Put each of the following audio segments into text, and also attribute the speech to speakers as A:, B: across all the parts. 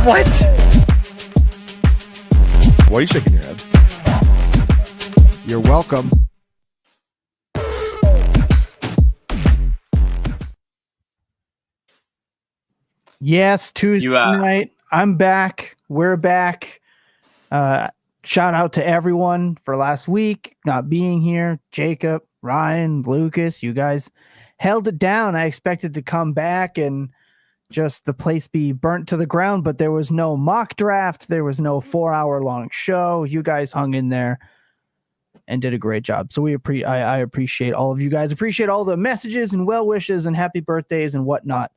A: What?
B: Why are you shaking your head?
A: You're welcome. Yes, Tuesday night. I'm back. We're back. Shout out to everyone for last week not being here. Jacob, Ryan, Lucas, you guys held it down. I expected to come back and just the place be burnt to the ground, but there was no mock draft. There was no 4-hour long show. You guys hung in there and did a great job. So I appreciate all of you guys. Appreciate all the messages and well wishes and happy birthdays and whatnot.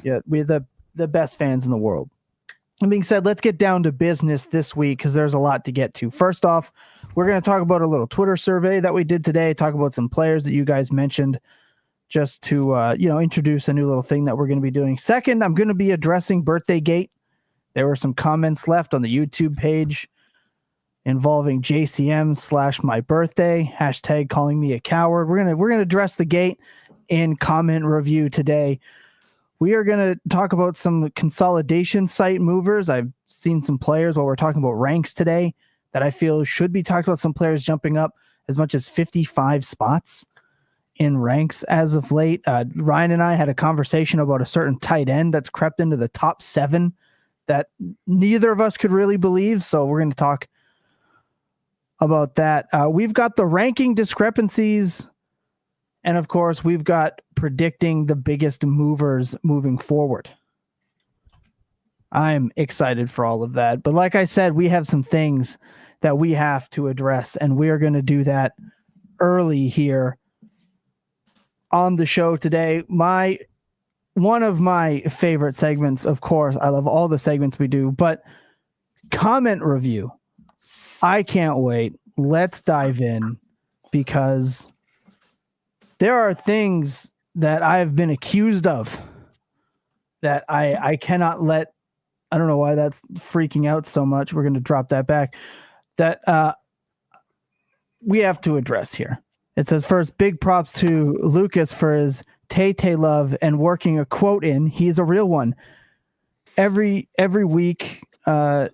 A: Yeah, we're the best fans in the world. That being said, let's get down to business this week because there's a lot to get to. First off, we're going to talk about a little Twitter survey that we did today, talk about some players that you guys mentioned just to introduce a new little thing that we're going to be doing. Second, I'm going to be addressing Birthday Gate. There were some comments left on the YouTube page involving JCM/my birthday, hashtag calling me a coward. We're going to address the gate in comment review today. We are going to talk about some consolidation site movers. I've seen some players while we're talking about ranks today that I feel should be talked about. Some players jumping up as much as 55 spots in ranks as of late. Ryan and I had a conversation about a certain tight end that's crept into the top 7 that neither of us could really believe. So we're going to talk about that. We've got the ranking discrepancies. And of course, we've got predicting the biggest movers moving forward. I'm excited for all of that. But like I said, we have some things that we have to address, and we are going to do that early here on the show today. One of my favorite segments, of course, I love all the segments we do, but comment review. I can't wait. Let's dive in because there are things that I've been accused of that I cannot let. I don't know why that's freaking out so much. We're going to drop that back. That we have to address here. It says, first, big props to Lucas for his Tay love and working a quote in. He's a real one. Every week.
C: Thanks,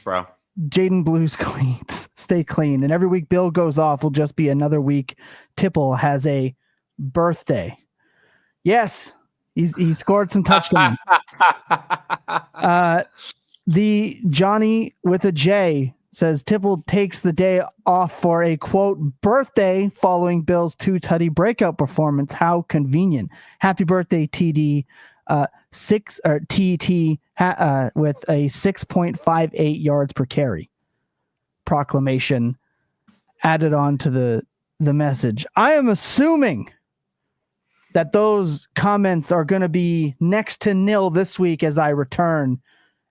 C: bro.
A: Jaden Blues cleans. Stay clean. And every week Bill goes off will just be another week. Tipple has a birthday. Yes, he scored some touchdowns. The Johnny with a J says Tipple takes the day off for a quote birthday following Bill's 2-tutty breakout performance. How convenient. Happy birthday, TD. TT with a 6.58 yards per carry proclamation added on to the message. I am assuming that those comments are going to be next to nil this week as I return,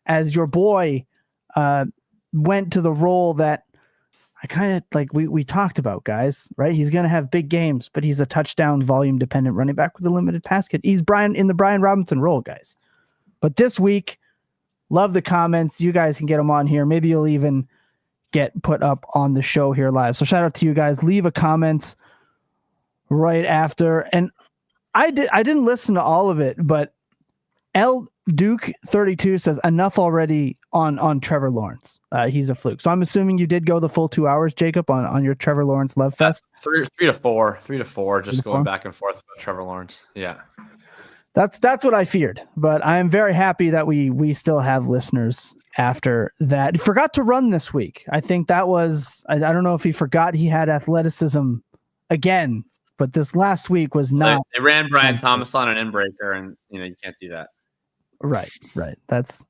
A: as your boy went to the role that I kind of like we talked about, guys, right? He's going to have big games, but he's a touchdown volume dependent running back with a limited pass kit. He's in the Brian Robinson role, guys. But this week, love the comments. You guys can get them on here. Maybe you'll even get put up on the show here live. So shout out to you guys. Leave a comment right after. And I didn't listen to all of it, but L Duke 32 says enough already on Trevor Lawrence. He's a fluke. So I'm assuming you did go the full 2 hours, Jacob, on your Trevor Lawrence love fest.
C: 3 to 4, just going back and forth with Trevor Lawrence. Yeah.
A: That's what I feared, but I am very happy that we still have listeners after that. He forgot to run this week. I think that was, I don't know if he forgot he had athleticism again, but this last week was not.
C: They ran Brian Thomas on an in-breaker, and you can't do that. Right.
A: That's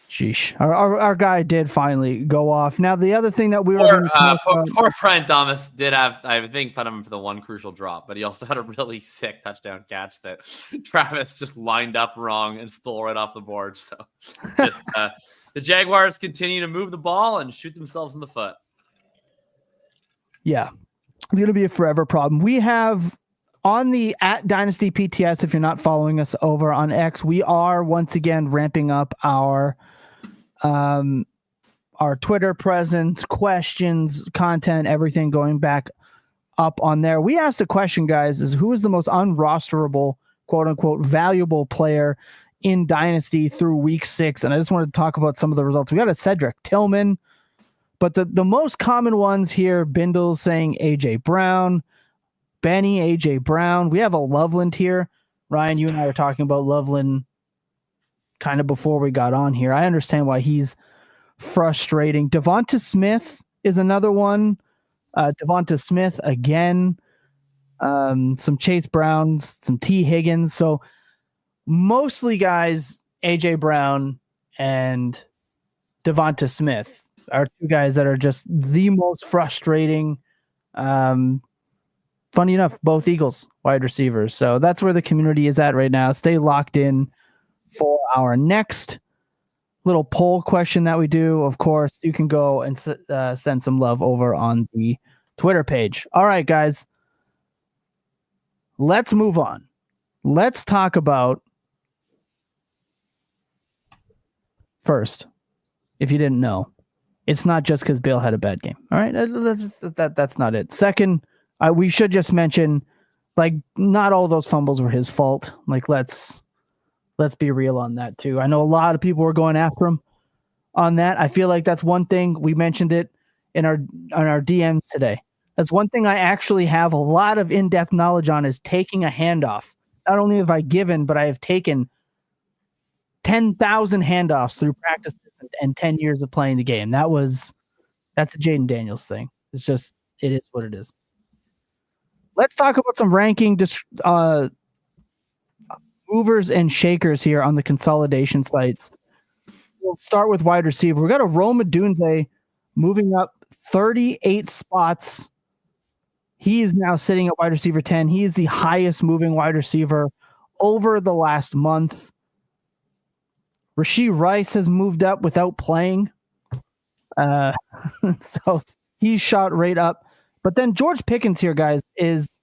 A: sheesh. Our guy did finally go off. Now the other thing that we were
C: poor Brian Thomas did have, I think, fun of him for the one crucial drop, but he also had a really sick touchdown catch that Travis just lined up wrong and stole right off the board. So just the Jaguars continue to move the ball and shoot themselves in the foot.
A: Yeah, it's going to be a forever problem. We have on the @Dynasty PTS, if you're not following us over on X, we are once again ramping up our Twitter presence, questions, content, everything going back up on there. We asked a question, guys, is who is the most unrosterable, quote unquote, valuable player in Dynasty through week 6, and I just wanted to talk about some of the results. We got a Cedric Tillman, but the most common ones here, Bindle's saying AJ Brown, Benny, AJ Brown. We have a Loveland here. Ryan, you and I were talking about Loveland kind of before we got on here. I understand why he's frustrating. Devonta Smith is another one. Devonta Smith again. Some Chase Browns, some T. Higgins. So mostly guys, AJ Brown and Devonta Smith are two guys that are just the most frustrating. Funny enough, both Eagles wide receivers. So that's where the community is at right now. Stay locked in for our next little poll question that we do. Of course, you can go and send some love over on the Twitter page. All right, guys. Let's move on. Let's talk about first, if you didn't know, it's not just because Bill had a bad game. All right, that's not it. Second, we should just mention, like, not all those fumbles were his fault. Like, let's be real on that too. I know a lot of people were going after him on that. I feel like that's one thing we mentioned it in our DMs today. That's one thing I actually have a lot of in-depth knowledge on, is taking a handoff. Not only have I given, but I have taken 10,000 handoffs through practices and 10 years of playing the game. That's a Jaden Daniels thing. It is what it is. Let's talk about some ranking movers and shakers here on the consolidation sites. We'll start with wide receiver. We got a Rome Odunze moving up 38 spots. He is now sitting at wide receiver 10. He is the highest moving wide receiver over the last month. Rashee Rice has moved up without playing. So he's shot right up. But then George Pickens here, guys, is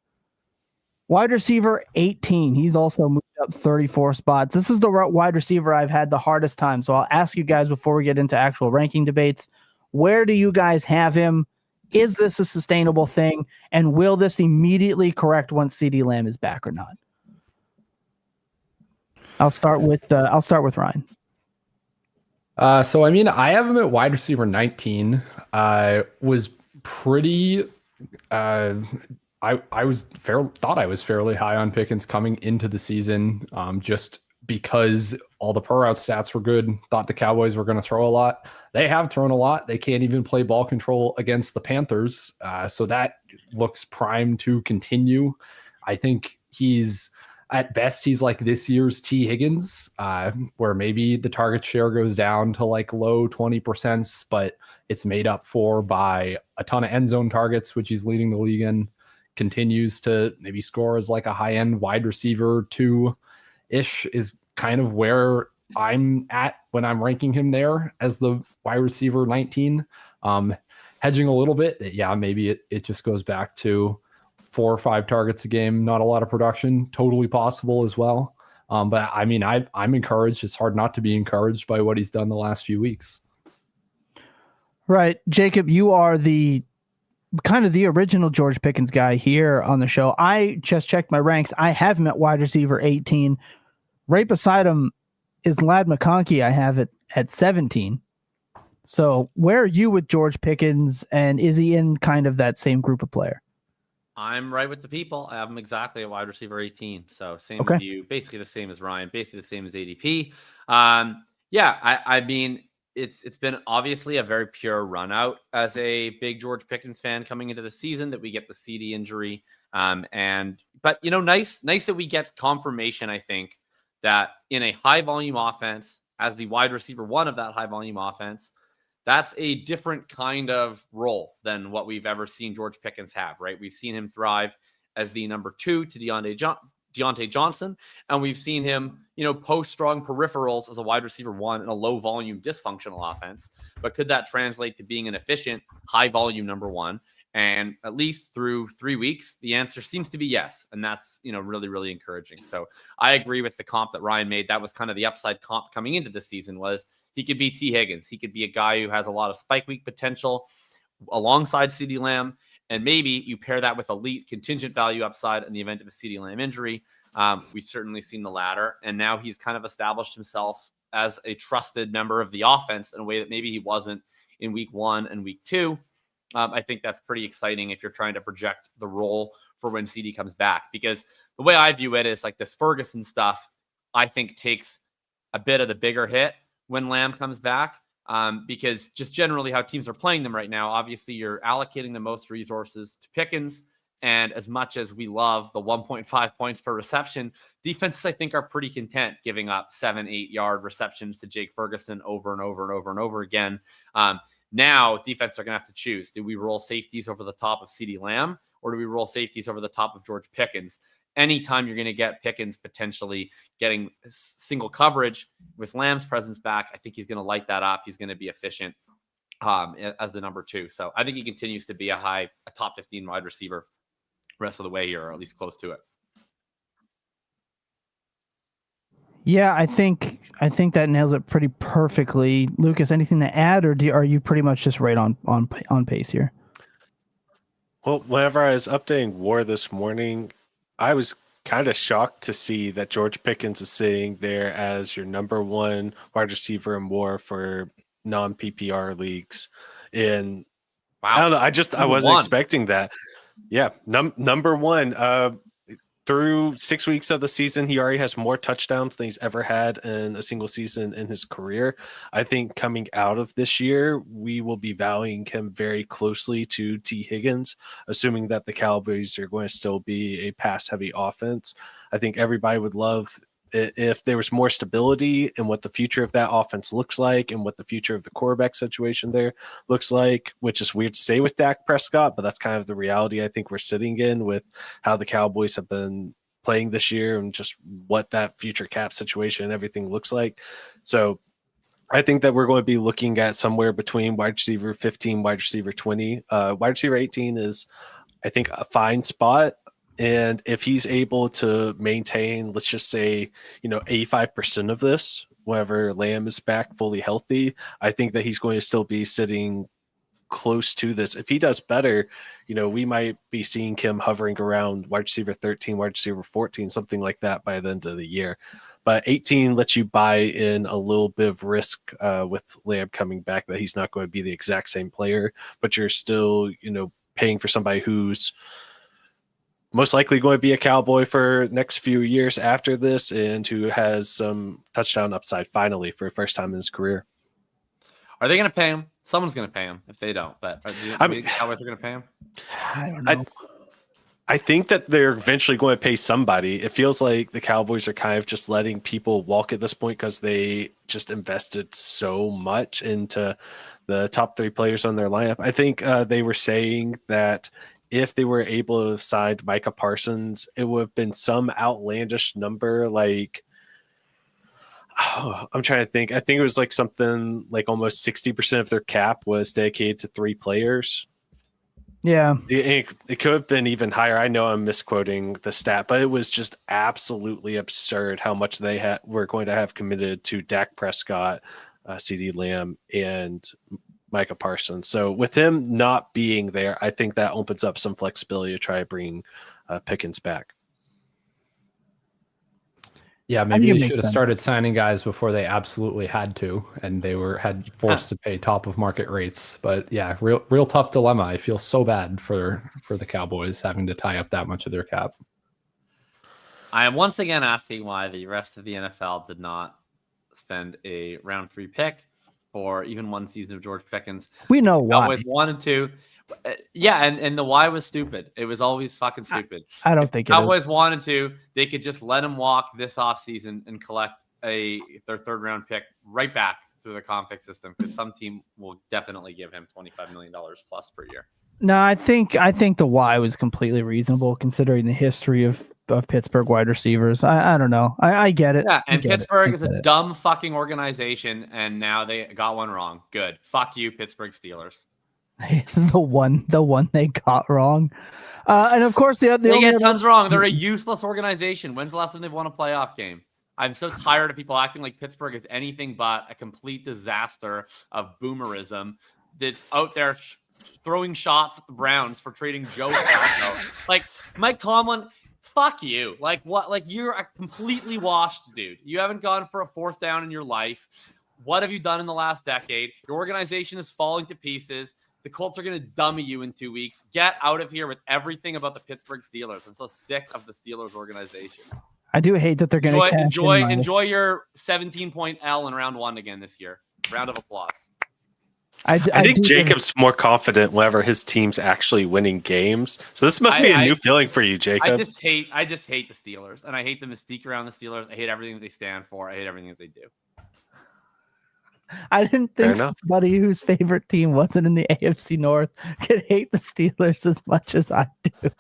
A: wide receiver 18. He's also moved up 34 spots. This is the wide receiver I've had the hardest time. So I'll ask you guys before we get into actual ranking debates, where do you guys have him? Is this a sustainable thing? And will this immediately correct once CeeDee Lamb is back or not? I'll start with Ryan.
B: So I mean, I have him at wide receiver 19. Was pretty. I thought I was fairly high on Pickens coming into the season, just because all the per route stats were good. Thought the Cowboys were going to throw a lot. They have thrown a lot. They can't even play ball control against the Panthers. So that looks primed to continue. I think at best, he's like this year's T. Higgins, where maybe the target share goes down to like low 20%, but it's made up for by a ton of end zone targets, which he's leading the league in. Continues to maybe score as like a high-end wide receiver 2-ish is kind of where I'm at when I'm ranking him there as the wide receiver 19. Hedging a little bit, yeah, maybe it just goes back to 4 or 5 targets a game, not a lot of production, totally possible as well. But I mean, I'm encouraged. It's hard not to be encouraged by what he's done the last few weeks.
A: Right. Jacob, you are the kind of the original George Pickens guy here on the show. I just checked my ranks. I have him at wide receiver 18. Right beside him is Ladd McConkey. I have it at 17. So where are you with George Pickens, and is he in kind of that same group of player?
C: I'm right with the people. I have him exactly at wide receiver 18. So same
A: Okay.
C: as you, basically the same as Ryan, basically the same as ADP. I mean, it's been obviously a very pure run out as a big George Pickens fan coming into the season that we get the CD injury. But you know, nice that we get confirmation, I think, that in a high volume offense, as the wide receiver 1 of that high volume offense, that's a different kind of role than what we've ever seen George Pickens have, right? We've seen him thrive as the number 2 to Deontay Johnson, and we've seen him, post strong peripherals as a wide receiver 1 in a low volume dysfunctional offense. But could that translate to being an efficient high volume number 1? And at least through 3 weeks, the answer seems to be yes. And that's, really, really encouraging. So I agree with the comp that Ryan made. That was kind of the upside comp coming into the season, was he could be T. Higgins. He could be a guy who has a lot of spike week potential alongside CeeDee Lamb. And maybe you pair that with elite contingent value upside in the event of a CeeDee Lamb injury. We've certainly seen the latter. And now he's kind of established himself as a trusted member of the offense in a way that maybe he wasn't in week 1 and week 2. I think that's pretty exciting if you're trying to project the role for when CD comes back, because the way I view it is like this Ferguson stuff, I think takes a bit of the bigger hit when Lamb comes back, because just generally how teams are playing them right now, obviously you're allocating the most resources to Pickens. And as much as we love the 1.5 points per reception, defenses, I think, are pretty content giving up 7-8 yard receptions to Jake Ferguson over and over and over and over again. Now defense are going to have to choose. Do we roll safeties over the top of CeeDee Lamb, or do we roll safeties over the top of George Pickens? Anytime you're going to get Pickens potentially getting single coverage with Lamb's presence back, I think he's going to light that up. He's going to be efficient as the number 2. So I think he continues to be a top 15 wide receiver rest of the way here, or at least close to it.
A: Yeah, I think that nails it pretty perfectly. Lucas, anything to add, or are you pretty much just right on pace here?
D: Well, whenever I was updating WAR this morning, I was kind of shocked to see that George Pickens is sitting there as your number 1 wide receiver in WAR for non-PPR leagues. And wow. I don't know, I wasn't expecting that. Yeah, number 1. Through 6 weeks of the season, he already has more touchdowns than he's ever had in a single season in his career. I think coming out of this year, we will be valuing him very closely to T. Higgins, assuming that the Cowboys are going to still be a pass-heavy offense. I think everybody would love if there was more stability in what the future of that offense looks like and what the future of the quarterback situation there looks like, which is weird to say with Dak Prescott, but that's kind of the reality I think we're sitting in with how the Cowboys have been playing this year and just what that future cap situation and everything looks like. So I think that we're going to be looking at somewhere between wide receiver 15, wide receiver 20. Wide receiver 18 is, I think, a fine spot. And if he's able to maintain, let's just say, 85% of this, whenever Lamb is back fully healthy, I think that he's going to still be sitting close to this. If he does better, we might be seeing him hovering around wide receiver 13, wide receiver 14, something like that by the end of the year. But 18 lets you buy in a little bit of risk with Lamb coming back, that he's not going to be the exact same player, but you're still, paying for somebody who's most likely going to be a Cowboy for next few years after this, and who has some touchdown upside finally for the first time in his career.
C: Are they going to pay him? Someone's going to pay him if they don't. But Cowboys are going to pay him?
A: I don't know.
D: I think that they're eventually going to pay somebody. It feels like the Cowboys are kind of just letting people walk at this point because they just invested so much into the top 3 players on their lineup. I think they were saying that if they were able to have signed Micah Parsons, it would have been some outlandish number. Like, I'm trying to think. I think it was like something like almost 60% of their cap was dedicated to 3 players.
A: Yeah.
D: It could have been even higher. I know I'm misquoting the stat, but it was just absolutely absurd how much they were going to have committed to Dak Prescott, CeeDee Lamb, and Micah Parsons. So with him not being there, I think that opens up some flexibility to try to bring Pickens back.
B: Yeah, maybe they should have started signing guys before they absolutely had to, and they had forced to pay top of market rates. But yeah, real tough dilemma. I feel so bad for the Cowboys having to tie up that much of their cap.
C: I am once again asking why the rest of the NFL did not spend a round 3 pick for even one season of George Pickens.
A: We know why.
C: Cowboys wanted to. Yeah, and the why was stupid. It was always fucking stupid.
A: I don't think
C: Cowboys wanted to, they could just let him walk this offseason and collect their 3rd round pick right back through the conflict system, because some team will definitely give him $25 million plus per year.
A: No, I think the why was completely reasonable considering the history of Pittsburgh wide receivers. I don't know. I get it.
C: Yeah, and Pittsburgh is a dumb fucking organization, and now they got one wrong. Good. Fuck you, Pittsburgh Steelers.
A: the one they got wrong. And of course they
C: get tons wrong. They're a useless organization. When's the last time they've won a playoff game? I'm so tired of people acting like Pittsburgh is anything but a complete disaster of boomerism that's out there throwing shots at the Browns for trading Joe Flacco. Like, Mike Tomlin, Fuck you. Like what? Like you're a completely washed dude. You haven't gone for a fourth down in your life. What have you done in the last decade? Your organization is falling to pieces. The Colts are going to dummy you in 2 weeks. Get out of here with everything about the Pittsburgh Steelers. I'm so sick of the Steelers organization.
A: I do hate that they're going to
C: enjoy your 17-point L in round 1 again this year. Round of applause.
D: I think Jacob's more confident whenever his team's actually winning games. So this must be a new feeling for you, Jacob.
C: I just hate the Steelers, and I hate the mystique around the Steelers. I hate everything that they stand for. I hate everything that they do.
A: I didn't think somebody whose favorite team wasn't in the AFC North could hate the Steelers as much as I do.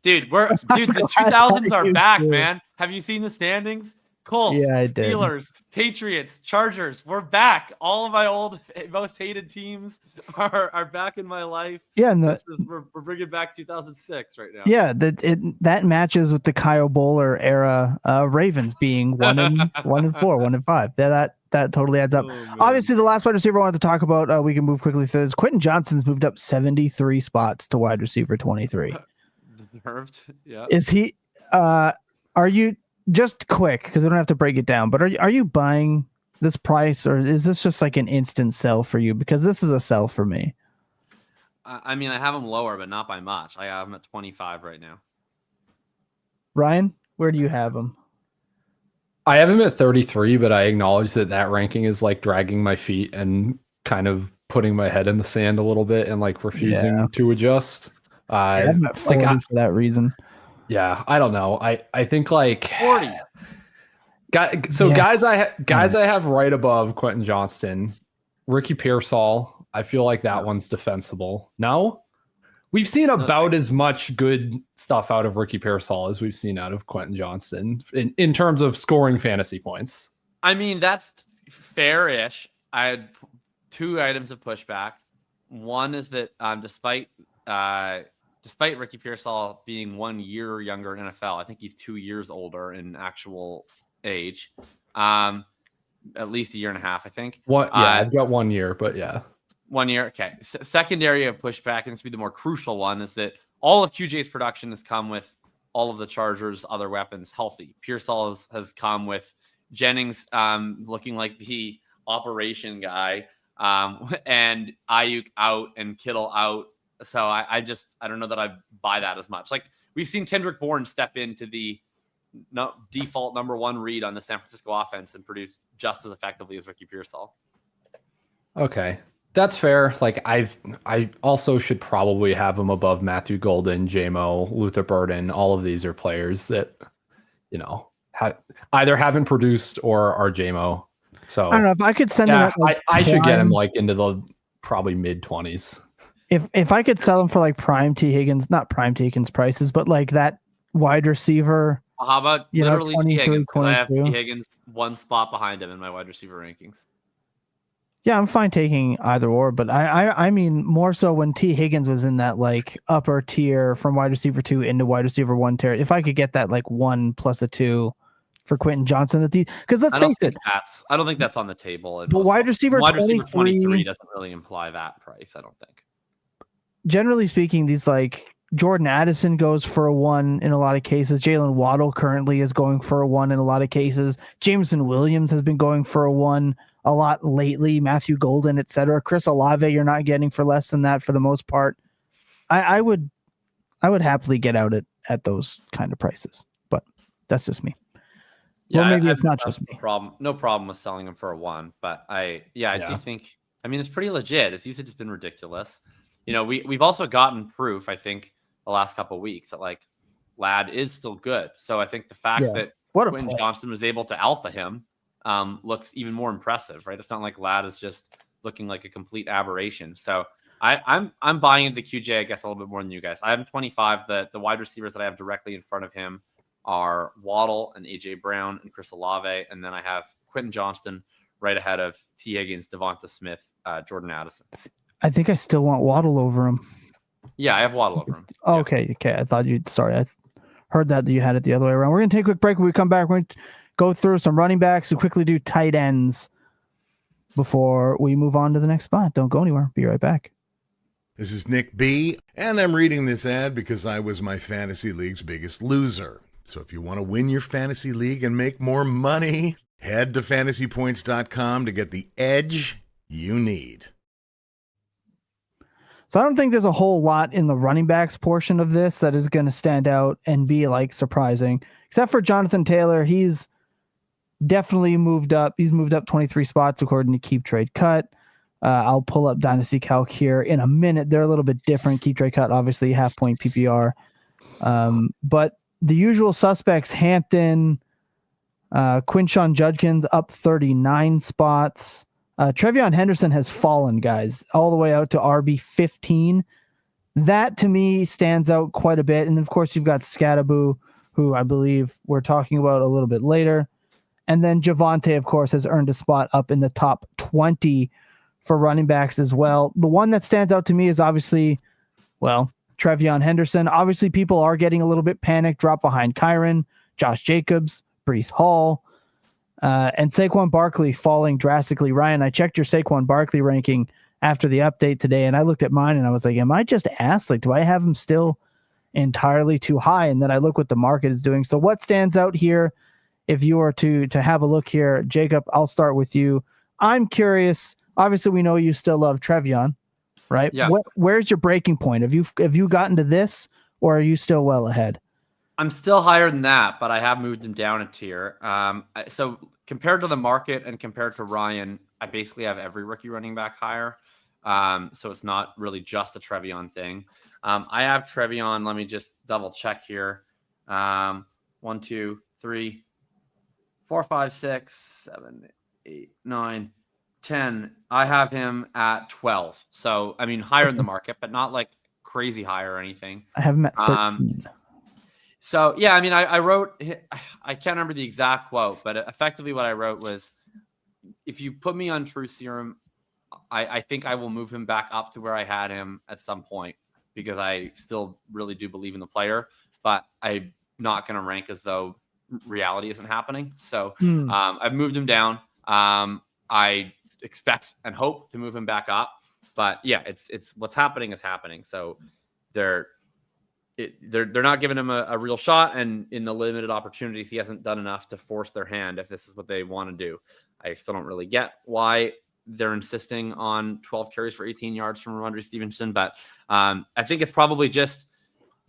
C: Dude, the 2000s are back, man. Have you seen the standings? Colts, Steelers, Patriots, Chargers. We're back. All of my old, most hated teams are back in my life.
A: Yeah, and
C: we're bringing back 2006 right now.
A: Yeah, that matches with the Kyle Bowler era. Ravens being 1-4, 1-5. That totally adds up. Obviously, the last wide receiver I wanted to talk about, we can move quickly through this. Quentin Johnston's moved up 73 spots to wide receiver 23.
C: Deserved. Yeah.
A: Is he? Are you? Just quick, because we don't have to break it down, but are you buying this price, or is this just like an instant sell for you? Because this is a sell for me.
C: I mean, I have him lower, but not by much. I have him at 25 right now.
A: Ryan, where do you have him?
B: I have him at 33, but I acknowledge that ranking is like dragging my feet and kind of putting my head in the sand a little bit and like refusing to adjust.
A: I have him at 40 for that reason.
B: Yeah, I don't know. I think like
C: 40.
B: Guys I have right above Quentin Johnston, Ricky Pearsall. I feel like that one's defensible. No, we've seen about as much good stuff out of Ricky Pearsall as we've seen out of Quentin Johnston in terms of scoring fantasy points.
C: I mean, that's fair-ish. I had 2 items of pushback. One is that despite Ricky Pearsall being 1 year younger in NFL, I think he's 2 years older in actual age. At least a year and a half, I think.
B: I've got 1 year, but yeah.
C: 1 year. Okay. Second area of pushback, and this would be the more crucial one, is that all of QJ's production has come with all of the Chargers' other weapons healthy. Pearsall has come with Jennings looking like the operation guy, and Ayuk out and Kittle out. So I don't know that I buy that as much. Like we've seen Kendrick Bourne step into the default number 1 read on the San Francisco offense and produce just as effectively as Ricky Pearsall.
B: Okay, that's fair. Like I also should probably have him above Matthew Golden, JMO, Luther Burden. All of these are players that either haven't produced or are JMO. So
A: I don't know if I could send him.
B: I should get him like into the probably mid 20s.
A: If I could sell him for like prime T Higgins, not prime T Higgins prices, but like that wide receiver.
C: Well, how about literally T Higgins? I have T Higgins 1 spot behind him in my wide receiver rankings.
A: Yeah, I'm fine taking either or, but I mean more so when T Higgins was in that like upper tier from wide receiver 2 into wide receiver 1 tier. If I could get that like 1 plus a 2 for Quentin Johnston, because let's face it,
C: I don't think that's on the table.
A: But wide receiver
C: 23 doesn't really imply that price. I don't think.
A: Generally speaking, these like Jordan Addison goes for a 1 in a lot of cases. Jalen Waddle currently is going for a 1 in a lot of cases. Jameson Williams has been going for a 1 a lot lately. Matthew Golden, etc. Chris Olave, you're not getting for less than that for the most part. I would happily get out at those kind of prices, but that's just me. Yeah, well, maybe it's not just me.
C: No problem with selling them for a 1, but I do think. I mean, it's pretty legit. Its usage has been ridiculous. We've also gotten proof, I think, the last couple of weeks that like Ladd is still good. So I think the fact that Quentin Johnston was able to alpha him looks even more impressive, right? It's not like Ladd is just looking like a complete aberration. So I'm buying into QJ, I guess, a little bit more than you guys. I have 25. The wide receivers that I have directly in front of him are Waddle and AJ Brown and Chris Olave, and then I have Quentin Johnston right ahead of T Higgins, Devonta Smith, Jordan Addison.
A: I think I still want Waddle over him.
C: Yeah, I have Waddle over him.
A: Oh, okay. I thought I heard that you had it the other way around. We're going to take a quick break. When we come back, we're going to go through some running backs and quickly do tight ends before we move on to the next spot. Don't go anywhere. Be right back.
E: This is Nick B, and I'm reading this ad because I was my fantasy league's biggest loser. So if you want to win your fantasy league and make more money, head to fantasypoints.com to get the edge you need.
A: So I don't think there's a whole lot in the running backs portion of this that is going to stand out and be like surprising, except for Jonathan Taylor. He's definitely moved up. He's moved up 23 spots according to Keep Trade Cut. I'll pull up Dynasty Calc here in a minute. They're a little bit different. Keep Trade Cut, obviously, half-point PPR. But the usual suspects, Hampton, Quinshon Judkins up 39 spots. TreVeyon Henderson has fallen, guys, all the way out to RB 15. That, to me, stands out quite a bit. And, of course, you've got Scattaboo, who I believe we're talking about a little bit later. And then Javonte, of course, has earned a spot up in the top 20 for running backs as well. The one that stands out to me is obviously, well, TreVeyon Henderson. Obviously, people are getting a little bit panicked, drop behind Kyron, Josh Jacobs, Breece Hall, and Saquon Barkley falling drastically. Ryan, I checked your Saquon Barkley ranking after the update today, and I looked at mine, and I was like, am I just asked? Like, do I have him still entirely too high? And then I look what the market is doing. So what stands out here, if you were to have a look here, Jacob, I'll start with you. I'm curious. Obviously, we know you still love TreVeyon, right?
C: Yeah.
A: Where's your breaking point? Have you gotten to this, or are you still well ahead?
C: I'm still higher than that, but I have moved him down a tier. So compared to the market and compared to Ryan, I basically have every rookie running back higher. So it's not really just a TreVeyon thing. I have TreVeyon. Let me just double check here. 1, 2, 3, 4, 5, 6, 7, 8, 9, 10. I have him at 12. So, I mean, higher in the market, but not like crazy high or anything.
A: I have him at 13.
C: So, yeah, I mean, I wrote, I can't remember the exact quote, but effectively what I wrote was, if you put me on True Serum, I think I will move him back up to where I had him at some point, because I still really do believe in the player, but I'm not going to rank as though reality isn't happening. So I've moved him down. I expect and hope to move him back up, but yeah, it's what's happening is happening. So they're not giving him a real shot, and in the limited opportunities, he hasn't done enough to force their hand if this is what they want to do. I still don't really get why they're insisting on 12 carries for 18 yards from Ramondre Stevenson, but I think it's probably just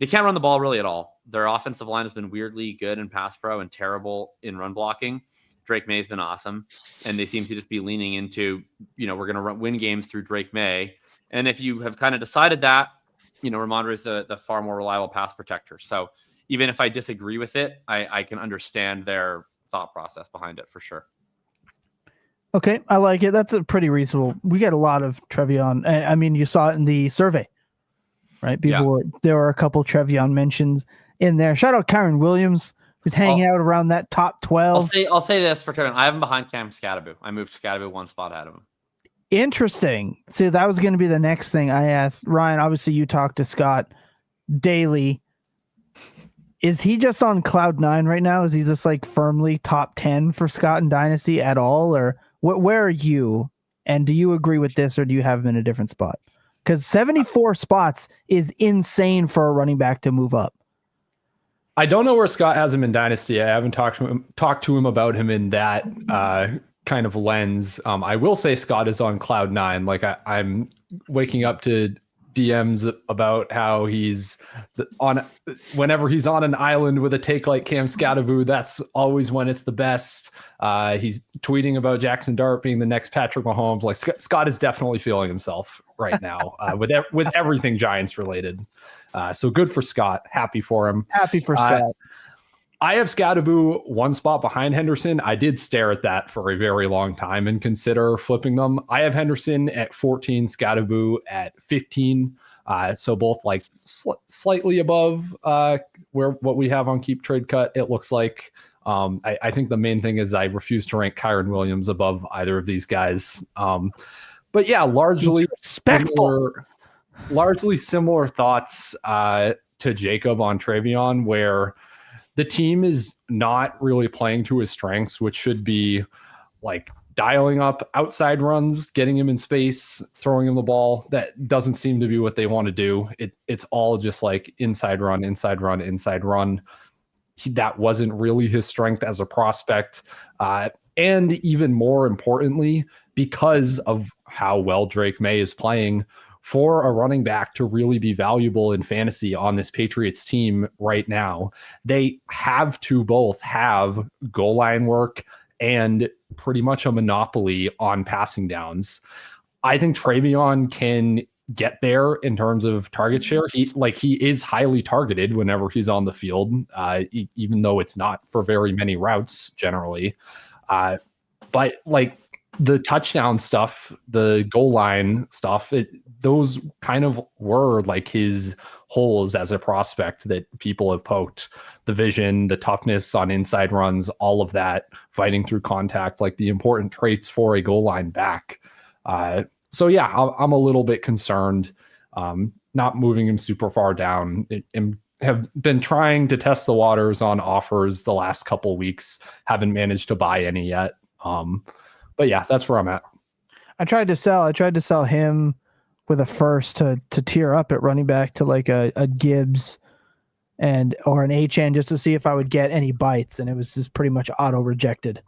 C: they can't run the ball really at all. Their offensive line has been weirdly good in pass pro and terrible in run blocking. Drake May's been awesome, and they seem to just be leaning into, we're going to win games through Drake May. And if you have kind of decided that, Ramondre is the far more reliable pass protector. So even if I disagree with it, I can understand their thought process behind it for sure.
A: Okay, I like it. That's a pretty reasonable. We get a lot of TreVeyon. I mean, you saw it in the survey, right? There were a couple TreVeyon mentions in there. Shout out Kyron Williams, who's hanging out around that top 12.
C: I'll say this for TreVeyon. I have him behind Cam Scattaboo. I moved Scattaboo one spot ahead of him.
A: Interesting. See, that was going to be the next thing I asked. Ryan, obviously you talk to Scott daily. Is he just on cloud 9 right now? Is he just like firmly top 10 for Scott and Dynasty at all? Or where are you? And do you agree with this, or do you have him in a different spot? Because 74 spots is insane for a running back to move up.
B: I don't know where Scott has him in Dynasty. I haven't talked to him about him in that kind of lens. I will say Scott is on cloud 9. Like I'm waking up to DMs about how he's whenever he's on an island with a take like Cam Scattaboo, that's always when it's the best. He's tweeting about Jackson Dart being the next Patrick Mahomes. Like Scott is definitely feeling himself right now with everything Giants related. So good for Scott. Happy for him.
A: Happy for Scott.
B: I have Scattaboo one spot behind Henderson. I did stare at that for a very long time and consider flipping them. I have Henderson at 14, Scattaboo at 15. So both like slightly above what we have on Keep Trade Cut, it looks like. I think the main thing is I refuse to rank Kyron Williams above either of these guys. But yeah, largely similar thoughts to Jacob on TreVeyon, where the team is not really playing to his strengths, which should be like dialing up outside runs, getting him in space, throwing him the ball. That doesn't seem to be what they want to do. It's all just like inside run, inside run, inside run. That wasn't really his strength as a prospect. And even more importantly, because of how well Drake May is playing, for a running back to really be valuable in fantasy on this Patriots team right now, they have to both have goal line work and pretty much a monopoly on passing downs. I think TreVeyon can get there in terms of target share. He is highly targeted whenever he's on the field, even though it's not for very many routes generally. But like the touchdown stuff, the goal line stuff, those kind of were like his holes as a prospect that people have poked. The vision, the toughness on inside runs, all of that, fighting through contact, like the important traits for a goal line back. So yeah, I'm a little bit concerned, not moving him super far down. Have been trying to test the waters on offers the last couple weeks. Haven't managed to buy any yet. But yeah, that's where I'm at.
A: I tried to sell him with a first to tear up at running back to like a Gibbs or an HN just to see if I would get any bites, and it was just pretty much auto rejected.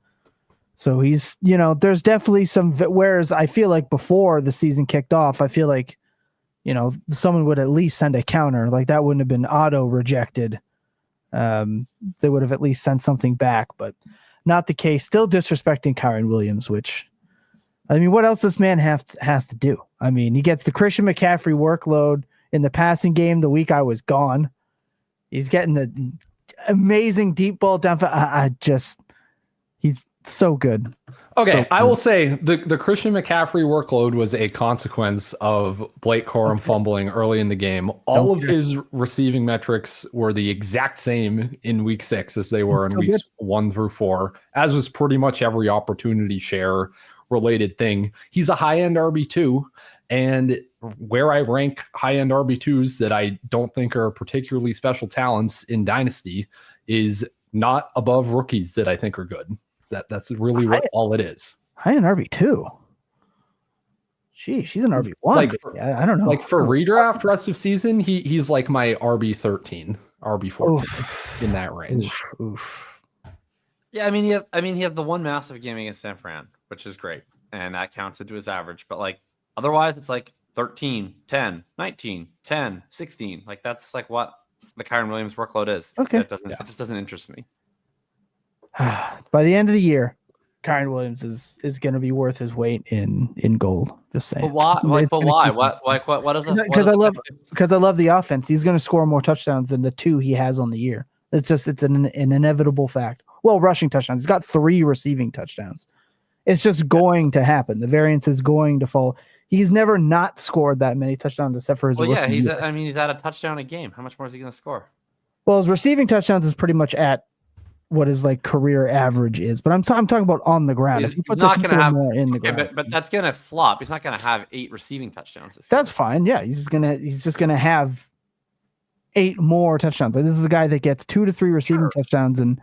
A: So he's, there's definitely some, whereas I feel like before the season kicked off, I feel like, someone would at least send a counter. Like that wouldn't have been auto rejected. They would have at least sent something back, but not the case. Still disrespecting Kyren Williams, which, I mean, what else this man has to do? I mean, he gets the Christian McCaffrey workload in the passing game the week I was gone. He's getting the amazing deep ball down. He's so good.
B: Okay,
A: So good.
B: I will say the Christian McCaffrey workload was a consequence of Blake Corum fumbling early in the game. All of his receiving metrics were the exact same in week 6 as they were in weeks 1 through 4, as was pretty much every opportunity share related thing. He's a high-end RB2, and where I rank high-end RB2s that I don't think are particularly special talents in Dynasty is not above rookies that I think are good. That's really what all it is.
A: High-end RB2. Gee, she's an RB1.
B: Like,
A: I don't know.
B: Like for redraft rest of season, he's like my RB13, RB14 in that range.
A: Oof.
C: Yeah, I mean he has the one massive game against San Fran, which is great, and that counts into his average. But like otherwise, it's like 13, 10, 19, 10, 16. Like that's like what the Kyren Williams workload is.
A: Okay,
C: it just doesn't interest me.
A: By the end of the year, Kyren Williams is going to be worth his weight in gold. Just saying.
C: But why? Why? What is it?
A: Because I love the offense. He's going to score more touchdowns than the 2 he has on the year. It's an inevitable fact. Well, rushing touchdowns. He's got 3 receiving touchdowns. It's just going to happen. The variance is going to fall. He's never not scored that many touchdowns except for his.
C: Well, yeah, he's at a touchdown a game. How much more is he going to score?
A: Well, his receiving touchdowns is pretty much at what his like career average is, but I'm talking about on the ground.
C: He's not going to have more in the ground, but that's going to flop. He's not going to have 8 receiving touchdowns.
A: That's fine. Yeah, he's just gonna have 8 more touchdowns. Like, this is a guy that gets 2 to 3 receiving touchdowns and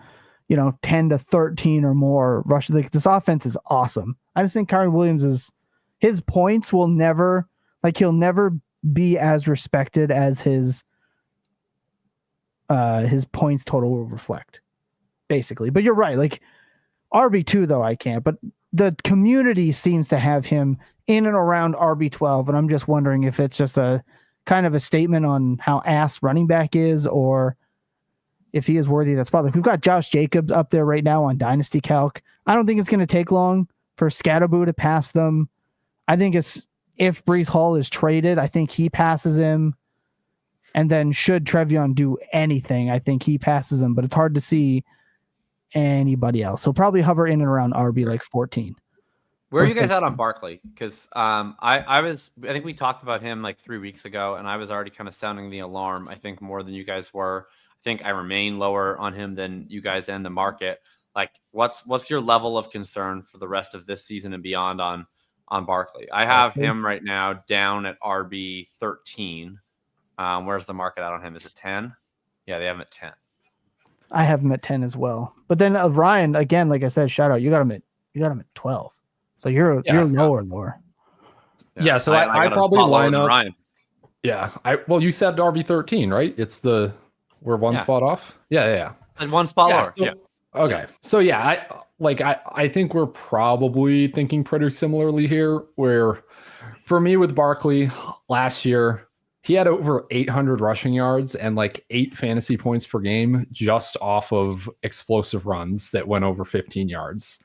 A: 10 to 13 or more rush. Like this offense is awesome. I just think Kyren Williams his points will never he'll never be as respected as his points total will reflect. Basically, but you're right. Like RB2 though, I can't. But the community seems to have him in and around RB12, and I'm just wondering if it's just a kind of a statement on how ass running back is, or if he is worthy of that spot. Like we've got Josh Jacobs up there right now on Dynasty Calc. I don't think it's going to take long for Scatterboo to pass them. I think if Breece Hall is traded, I think he passes him. And then should TreVeyon do anything, I think he passes him. But it's hard to see anybody else. He'll probably hover in and around RB like 14.
C: Where are you guys at on Barkley? Because I think we talked about him like 3 weeks ago, and I was already kind of sounding the alarm, I think, more than you guys were. I think I remain lower on him than you guys and the market. Like, what's your level of concern for the rest of this season and beyond on Barkley? I have him right now down at RB 13. Where's the market out on him? Is it 10? Yeah, they have him at 10.
A: I have him at 10 as well. But then Ryan, again, like I said, shout out, you got him at 12. So you're lower.
B: Yeah, so I probably line up. Ryan. Yeah, you said RB13, right? It's we're one spot off. Yeah.
C: And one spot lower.
B: So, okay. So I think we're probably thinking pretty similarly here. Where for me with Barkley last year, he had over 800 rushing yards and like 8 fantasy points per game just off of explosive runs that went over 15 yards.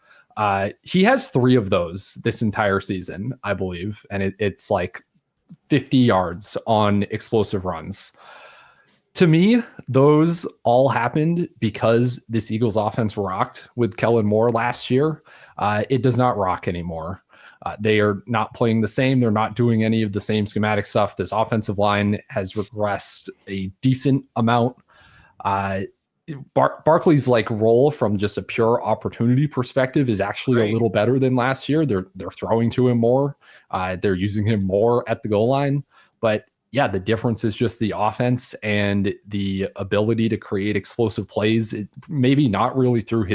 B: He has 3 of those this entire season, I believe. And it's like 50 yards on explosive runs. To me, those all happened because this Eagles offense rocked with Kellen Moore last year. It does not rock anymore. They are not playing the same. They're not doing any of the same schematic stuff. This offensive line has regressed a decent amount. Barkley's like role from just a pure opportunity perspective is actually a little better than last year. They're throwing to him more. They're using him more at the goal line. But yeah, the difference is just the offense and the ability to create explosive plays. Maybe not really through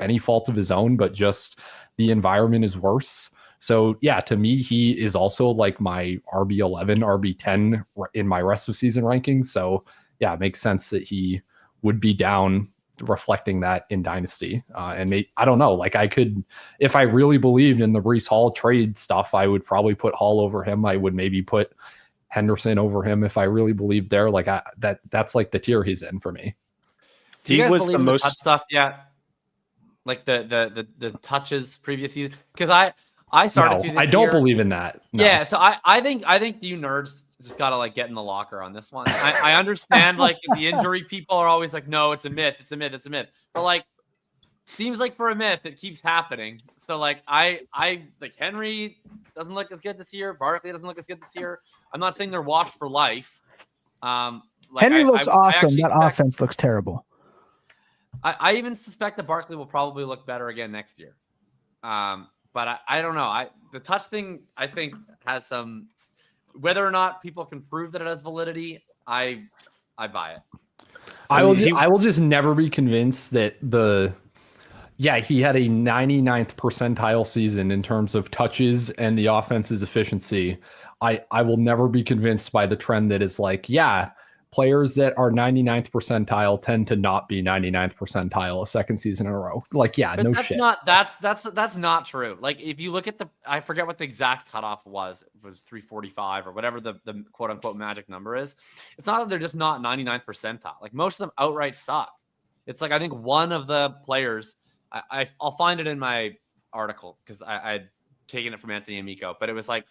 B: any fault of his own, but just the environment is worse. So yeah, to me, he is also like my RB11, RB10 in my rest of season rankings. So yeah, it makes sense that he would be down, reflecting that in Dynasty. And I don't know, like I could, if I really believed in the Breece Hall trade stuff, I would probably put Hall over him. I would maybe put Henderson over him if I really believed there. Like that's like the tier he's in for me.
C: He was the most stuff. Yeah. Like the touches previous season. Cause I started to this
B: I don't believe in that.
C: No. Yeah. So I think you nerds just got to like get in the locker on this one. I understand like the injury people are always like, no, it's a myth. It's a myth. It's a myth. But like, seems like for a myth, it keeps happening. So like I like Henry doesn't look as good this year. Barkley doesn't look as good this year. I'm not saying they're washed for life.
A: Henry looks awesome. That offense looks terrible.
C: I even suspect that Barkley will probably look better again next year. But I don't know. The touch thing I think has some. Whether or not people can prove that it has validity, I buy it.
B: I will just never be convinced that he had a 99th percentile season in terms of touches and the offense's efficiency. I will never be convinced by the trend that is like, players that are 99th percentile tend to not be 99th percentile a second season in a row. Like, but no shit.
C: That's not true. Like, if you look at I forget what the exact cutoff was. It was 345 or whatever the quote unquote magic number is. It's not that they're just not 99th percentile. Like, most of them outright suck. It's like, I think one of the players, I'll find it in my article because I'd taken it from Anthony Amico, but it was like,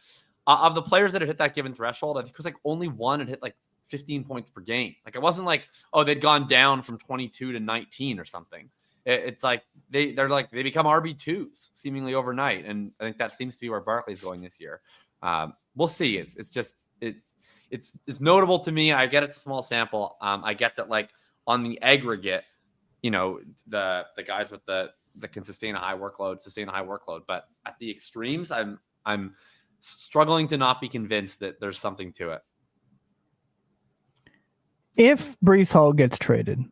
C: of the players that had hit that given threshold, I think it was like only one had hit like 15 points per game. Like, it wasn't like, oh, they'd gone down from 22 to 19 or something. It's like they become RB2s seemingly overnight, and I think that seems to be where Barkley's going this year. We'll see. It's notable to me. I get it's a small sample. I get that, like, on the aggregate, you know, the guys with the can sustain a high workload, but at the extremes, I'm struggling to not be convinced that there's something to it.
A: If Breece Hall gets traded,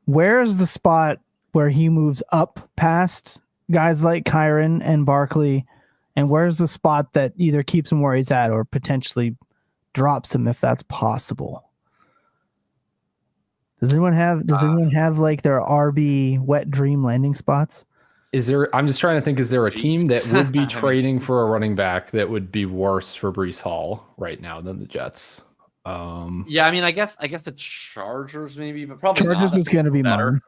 A: where's the spot where he moves up past guys like Kyren and Barkley? And where's the spot that either keeps him where he's at or potentially drops him if that's possible? Does anyone have like their RB wet dream landing spots?
B: I'm just trying to think, is there a team that would be trading for a running back that would be worse for Breece Hall right now than the Jets?
C: I mean, I guess the Chargers maybe, but probably
A: Chargers is going to be better.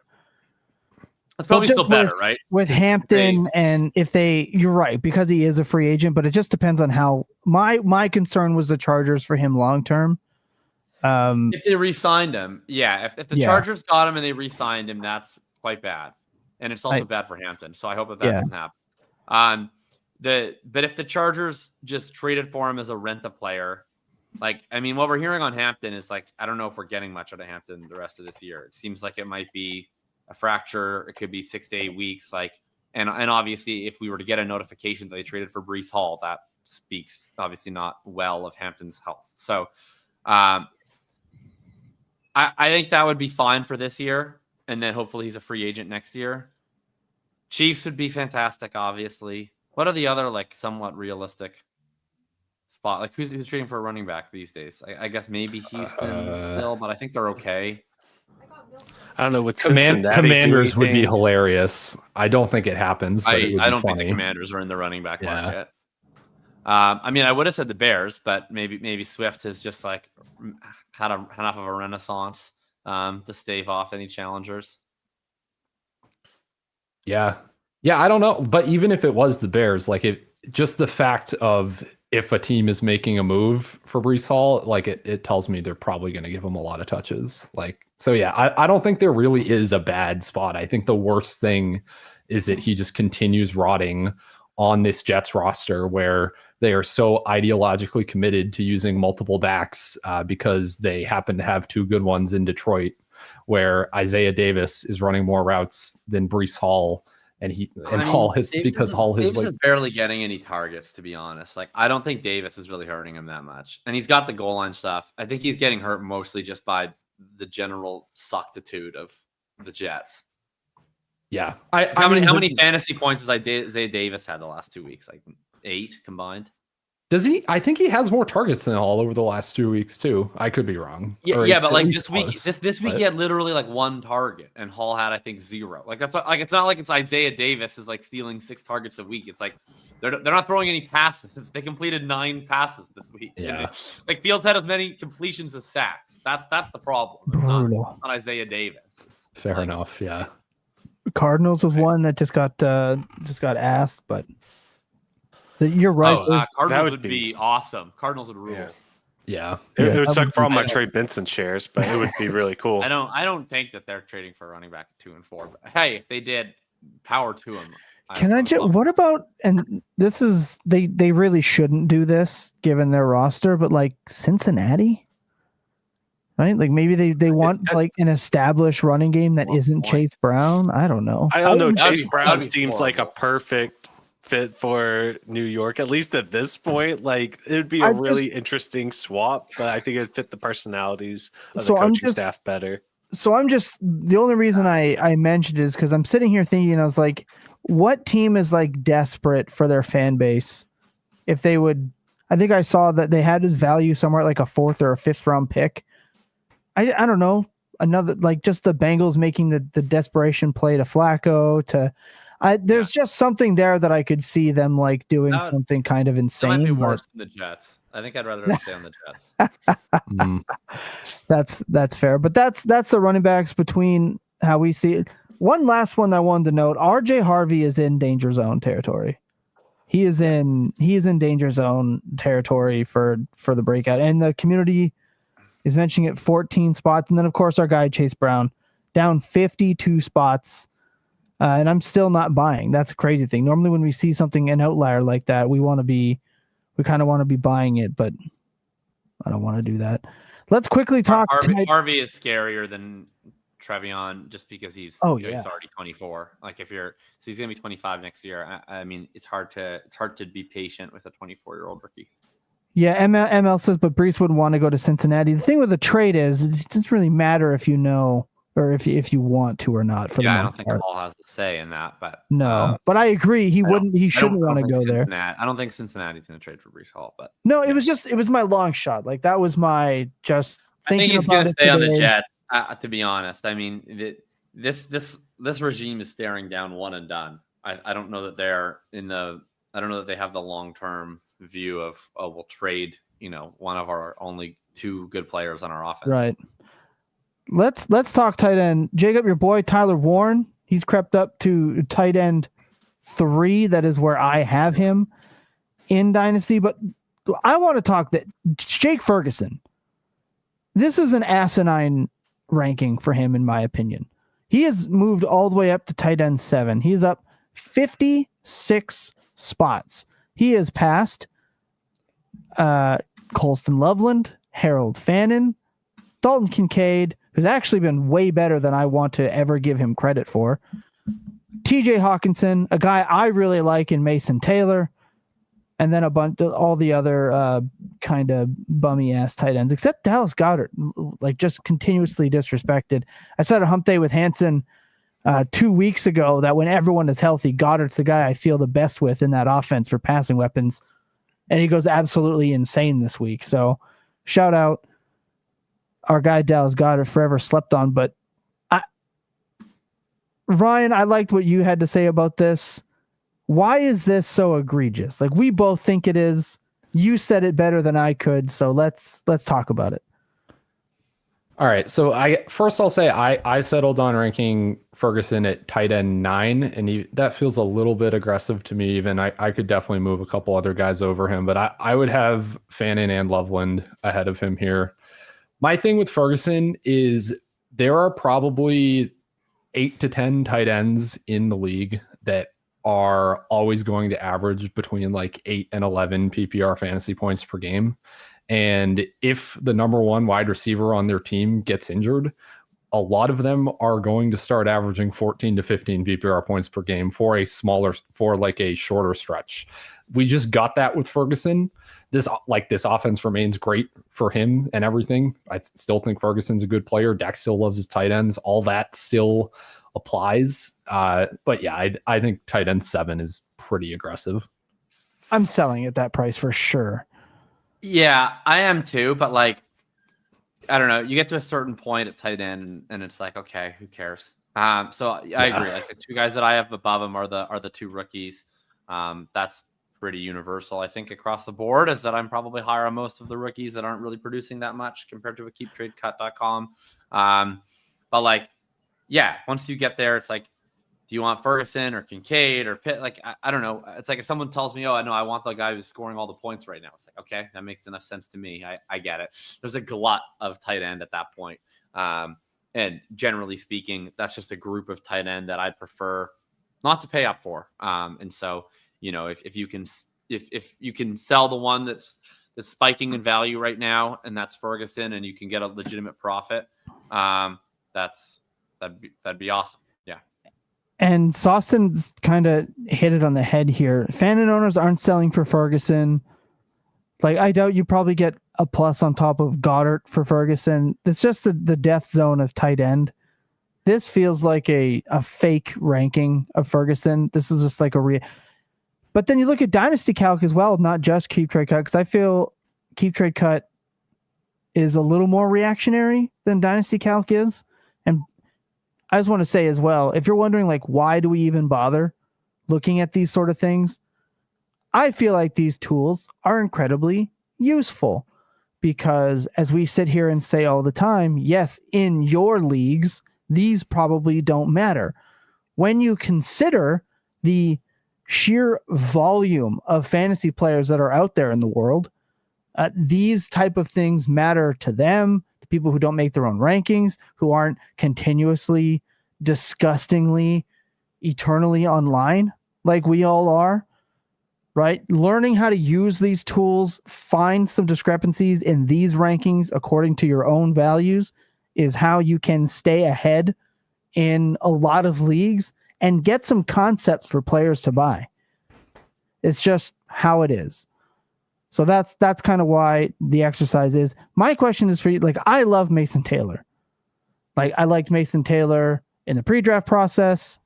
C: That's probably still better, right?
A: With Hampton, and you're right, because he is a free agent, but it just depends on how. My concern was the Chargers for him long term.
C: If they re-signed him, if the Chargers got him and they re-signed him, that's quite bad, and it's also bad for Hampton. So I hope that doesn't happen. But if the Chargers just traded for him as a rent-a-player. Like, I mean, what we're hearing on Hampton is like, I don't know if we're getting much out of Hampton the rest of this year. It seems like it might be a fracture. It could be 6 to 8 weeks. Like, and obviously, if we were to get a notification that they traded for Breece Hall, that speaks obviously not well of Hampton's health. So, I think that would be fine for this year, and then hopefully he's a free agent next year. Chiefs would be fantastic, obviously. What are the other like somewhat realistic spot? Like who's trading for a running back these days? I guess maybe Houston still, but I think they're okay.
D: I don't know what Cincinnati
B: Commanders would be hilarious. I don't think it happens. But
C: I don't think the Commanders are in the running back market. I mean, I would have said the Bears, but maybe Swift has just like had enough of a renaissance to stave off any challengers.
B: Yeah, I don't know. But even if it was the Bears, like just the fact of if a team is making a move for Breece Hall, like it tells me they're probably going to give him a lot of touches. Like, so yeah, I don't think there really is a bad spot. I think the worst thing is that he just continues rotting on this Jets roster where they are so ideologically committed to using multiple backs because they happen to have two good ones in Detroit, where Isaiah Davis is running more routes than Breece Hall. Hall is
C: barely getting any targets, to be honest. Like, I don't think Davis is really hurting him that much. And he's got the goal line stuff. I think he's getting hurt mostly just by the general suctitude of the Jets.
B: Yeah.
C: How many fantasy points has Isaiah Davis had the last 2 weeks? Like 8 combined?
B: Does he? I think he has more targets than Hall over the last 2 weeks too. I could be wrong.
C: Yeah, but like this week he had literally like 1 target, and Hall had I think 0. Like that's like it's not like it's Isaiah Davis is like stealing 6 targets a week. It's like they're not throwing any passes. They completed 9 passes this week.
B: Yeah,
C: like Fields had as many completions as sacks. That's the problem. It's not Isaiah Davis.
B: Fair enough. Yeah.
A: Cardinals was one that just got asked, but. You're right.
C: Cardinals would be awesome. Cardinals would rule.
B: Yeah.
D: It would suck for all my Trey Benson shares, but it would be really cool.
C: I don't think that they're trading for a running back at 2 and 4. But hey, if they did, power to them.
A: What about, and this is they really shouldn't do this given their roster, but like Cincinnati, right? Like maybe they want like an established running game that isn't Chase Brown. I don't know.
D: I don't know. Chase Brown seems like a perfect fit for New York, at least at this point. Like it would be a really interesting swap, but I think it'd fit the personalities of the coaching staff better.
A: So I'm just, the only reason I mentioned it is because I'm sitting here thinking, I was like, what team is like desperate for their fan base? If they would, I think I saw that they had his value somewhere like a 4th or a 5th round pick. I don't know, another, like just the Bengals making the desperation play to Flacco to, there's just something there that I could see them like doing something kind of insane.
C: That might be worse than the Jets. I think I'd rather stay on the
A: Jets. That's fair, but that's the running backs between how we see it. One last one I wanted to note: RJ Harvey is in danger zone territory. He is in danger zone territory for the breakout, and the community is mentioning it 14 spots, and then of course our guy Chase Brown down 52 spots. And I'm still not buying. That's a crazy thing. Normally when we see something, an outlier like that, we kind of want to be buying it, but I don't want to do that. Let's quickly talk.
C: Harvey is scarier than TreVeyon just because he's already 24. Like so he's going to be 25 next year. I mean, it's hard to be patient with a 24-year-old rookie.
A: Yeah, ML says, but Breece wouldn't want to go to Cincinnati. The thing with the trade is it doesn't really matter if you know, or if you want to or not.
C: I don't think Hall has a say in that, but
A: but I agree he shouldn't want to go there.
C: I don't think Cincinnati's going to trade for Breece Hall, but
A: it was my long shot. Like that was my just.
C: I think he's going to stay on the Jets. To be honest, I mean this regime is staring down one and done. I don't know that they're I don't know that they have the long term view of we'll trade one of our only 2 good players on our offense.
A: Right. Let's talk tight end. Jacob, your boy Tyler Warren, he's crept up to tight end 3. That is where I have him in Dynasty. But I want to talk that Jake Ferguson. This is an asinine ranking for him, in my opinion. He has moved all the way up to tight end 7. He's up 56 spots. He has passed Colston Loveland, Harold Fannin, Dalton Kincaid, who's actually been way better than I want to ever give him credit for, TJ Hawkinson, a guy I really like in Mason Taylor, and then a bunch of all the other kind of bummy ass tight ends, except Dallas Goedert, like just continuously disrespected. I said a hump day with Hansen 2 weeks ago that when everyone is healthy, Goddard's the guy I feel the best with in that offense for passing weapons. And he goes absolutely insane this week. So shout out our guy Dallas Goddard, forever slept on. But Ryan, I liked what you had to say about this. Why is this so egregious? Like, we both think it is. You said it better than I could. So let's talk about it.
B: All right. So I'll say I settled on ranking Ferguson at tight end 9, and that feels a little bit aggressive to me. Even I could definitely move a couple other guys over him, but I would have Fannin and Loveland ahead of him here. My thing with Ferguson is there are probably 8 to 10 tight ends in the league that are always going to average between like 8 and 11 PPR fantasy points per game. And if the number one wide receiver on their team gets injured, a lot of them are going to start averaging 14 to 15 PPR points per game for a shorter stretch. We just got that with Ferguson. This offense remains great for him and everything. I still think Ferguson's a good player. Dak still loves his tight ends. All that still applies. But yeah, I think tight end 7 is pretty aggressive.
A: I'm selling at that price for sure.
C: Yeah, I am too, but like, I don't know. You get to a certain point at tight end, and it's like, okay, who cares? So I agree. Like the 2 guys that I have above him are the 2 rookies. That's pretty universal, I think, across the board. Is that I'm probably higher on most of the rookies that aren't really producing that much compared to a keeptradecut.com. But like, yeah, once you get there, it's like, do you want Ferguson or Kincaid or Pitt? Like, I don't know. It's like if someone tells me, oh, no, I want the guy who's scoring all the points right now. It's like, okay, that makes enough sense to me. I get it. There's a glut of tight end at that point. And generally speaking, that's just a group of tight end that I'd prefer not to pay up for. And so, you know, if you can sell the one that's spiking in value right now, and that's Ferguson, and you can get a legitimate profit, that'd be awesome. Yeah.
A: And Sawston's kind of hit it on the head here. Fannin owners aren't selling for Ferguson. Like, I doubt you probably get a plus on top of Goddard for Ferguson. It's just the death zone of tight end. This feels like a fake ranking of Ferguson. This is just like but then you look at Dynasty Calc as well, not just Keep Trade Cut, because I feel Keep Trade Cut is a little more reactionary than Dynasty Calc is. And I just want to say as well, if you're wondering, like, why do we even bother looking at these sort of things? I feel like these tools are incredibly useful because, as we sit here and say all the time, yes, in your leagues, these probably don't matter. When you consider the sheer volume of fantasy players that are out there in the world, these type of things matter to them. People who don't make their own rankings, who aren't continuously, disgustingly, eternally online like we all are, right? Learning how to use these tools, find some discrepancies in these rankings according to your own values is how you can stay ahead in a lot of leagues and get some concepts for players to buy. It's just how it is. So that's kind of why the exercise is. My question is for you. Like, I love Mason Taylor. Like, I liked Mason Taylor in the pre-draft process.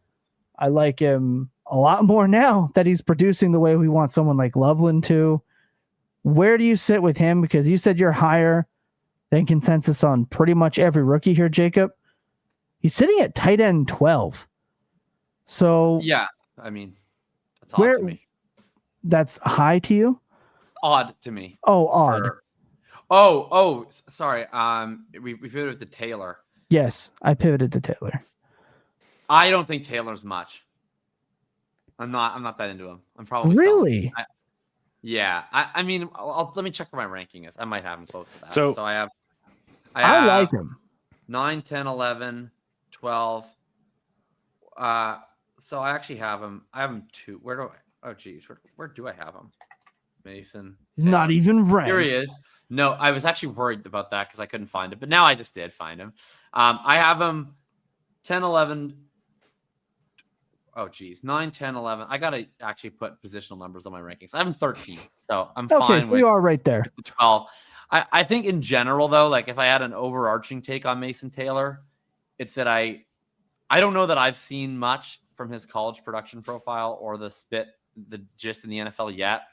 A: I like him a lot more now that he's producing the way we want someone like Loveland to. Where do you sit with him? Because you said you're higher than consensus on pretty much every rookie here, Jacob. He's sitting at tight end 12. So
C: yeah, I mean, that's odd to me.
A: That's high to you?
C: Odd to me.
A: Oh, odd.
C: Sorry. We pivoted to Taylor.
A: Yes, I pivoted to Taylor.
C: I don't think Taylor's much. I'm not that into him. I'm probably
A: really.
C: I mean, let me check where my ranking is. I might have him close to that.
D: So
C: I
A: like him.
C: 9, 10, 11, 12. So I actually have him. I have him 2. Where do I have him? Mason.
A: He's not even ranked.
C: Here he is. No, I was actually worried about that because I couldn't find it, but now I just did find him. I have him 10, 11. 9, 10, 11. I got to actually put positional numbers on my rankings. I have him 13, so I'm fine.
A: Okay, so you are right there.
C: 12. I think in general, though, like if I had an overarching take on Mason Taylor, it's that I I don't know that I've seen much from his college production profile or the gist in the NFL yet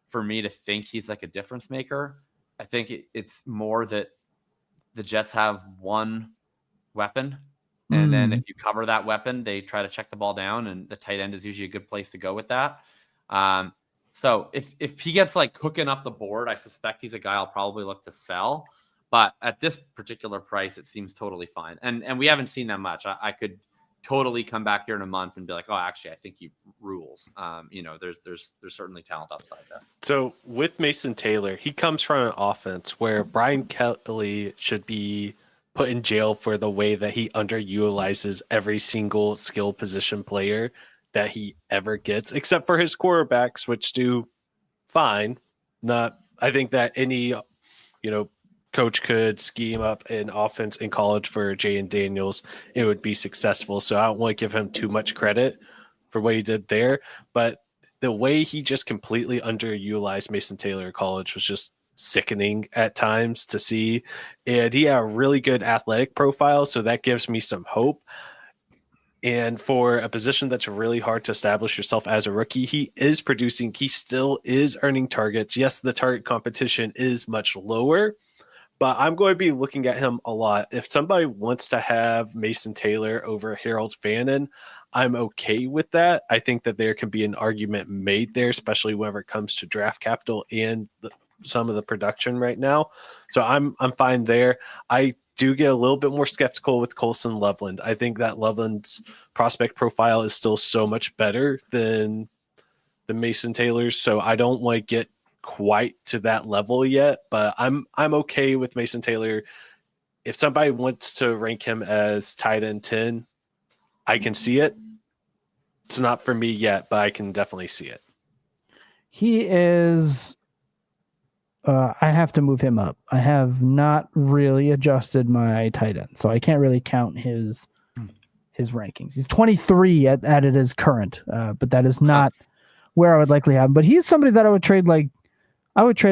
C: for me to think he's like a difference maker. I think it's more that the Jets have one weapon, and then if you cover that weapon, they try to check the ball down, and the tight end is usually a good place to go with that. So if he gets like cooking up the board, I suspect he's a guy I'll probably look to sell. But at this particular price, it seems totally fine. And we haven't seen that much. I could totally come back here in a month and be like, oh, actually, I think he rules. There's certainly talent upside there.
D: So with Mason Taylor, he comes from an offense where Brian Kelly should be put in jail for the way that he underutilizes every single skill position player that he ever gets, except for his quarterbacks, which do fine. I think that any, coach could scheme up an offense in college for Jayden Daniels, it would be successful. So I don't want to give him too much credit for what he did there. But the way he just completely underutilized Mason Taylor in college was just sickening at times to see. And he had a really good athletic profile, so that gives me some hope. And for a position that's really hard to establish yourself as a rookie, he is producing. He still is earning targets. Yes, the target competition is much lower, but I'm going to be looking at him a lot. If somebody wants to have Mason Taylor over Harold Fannin, I'm okay with that. I think that there can be an argument made there, especially whenever it comes to draft capital and some of the production right now. So I'm fine there. I do get a little bit more skeptical with Colson Loveland. I think that Loveland's prospect profile is still so much better than the Mason Taylor's. So I don't want to get quite to that level yet, but I'm okay with Mason Taylor. If somebody wants to rank him as tight end 10, I can see it. It's not for me yet, but I can definitely see it.
A: He is I have to move him up. I have not really adjusted my tight end, so I can't really count his rankings. He's 23 at it as current, but that is not where I would likely have him. But he's somebody that I would trade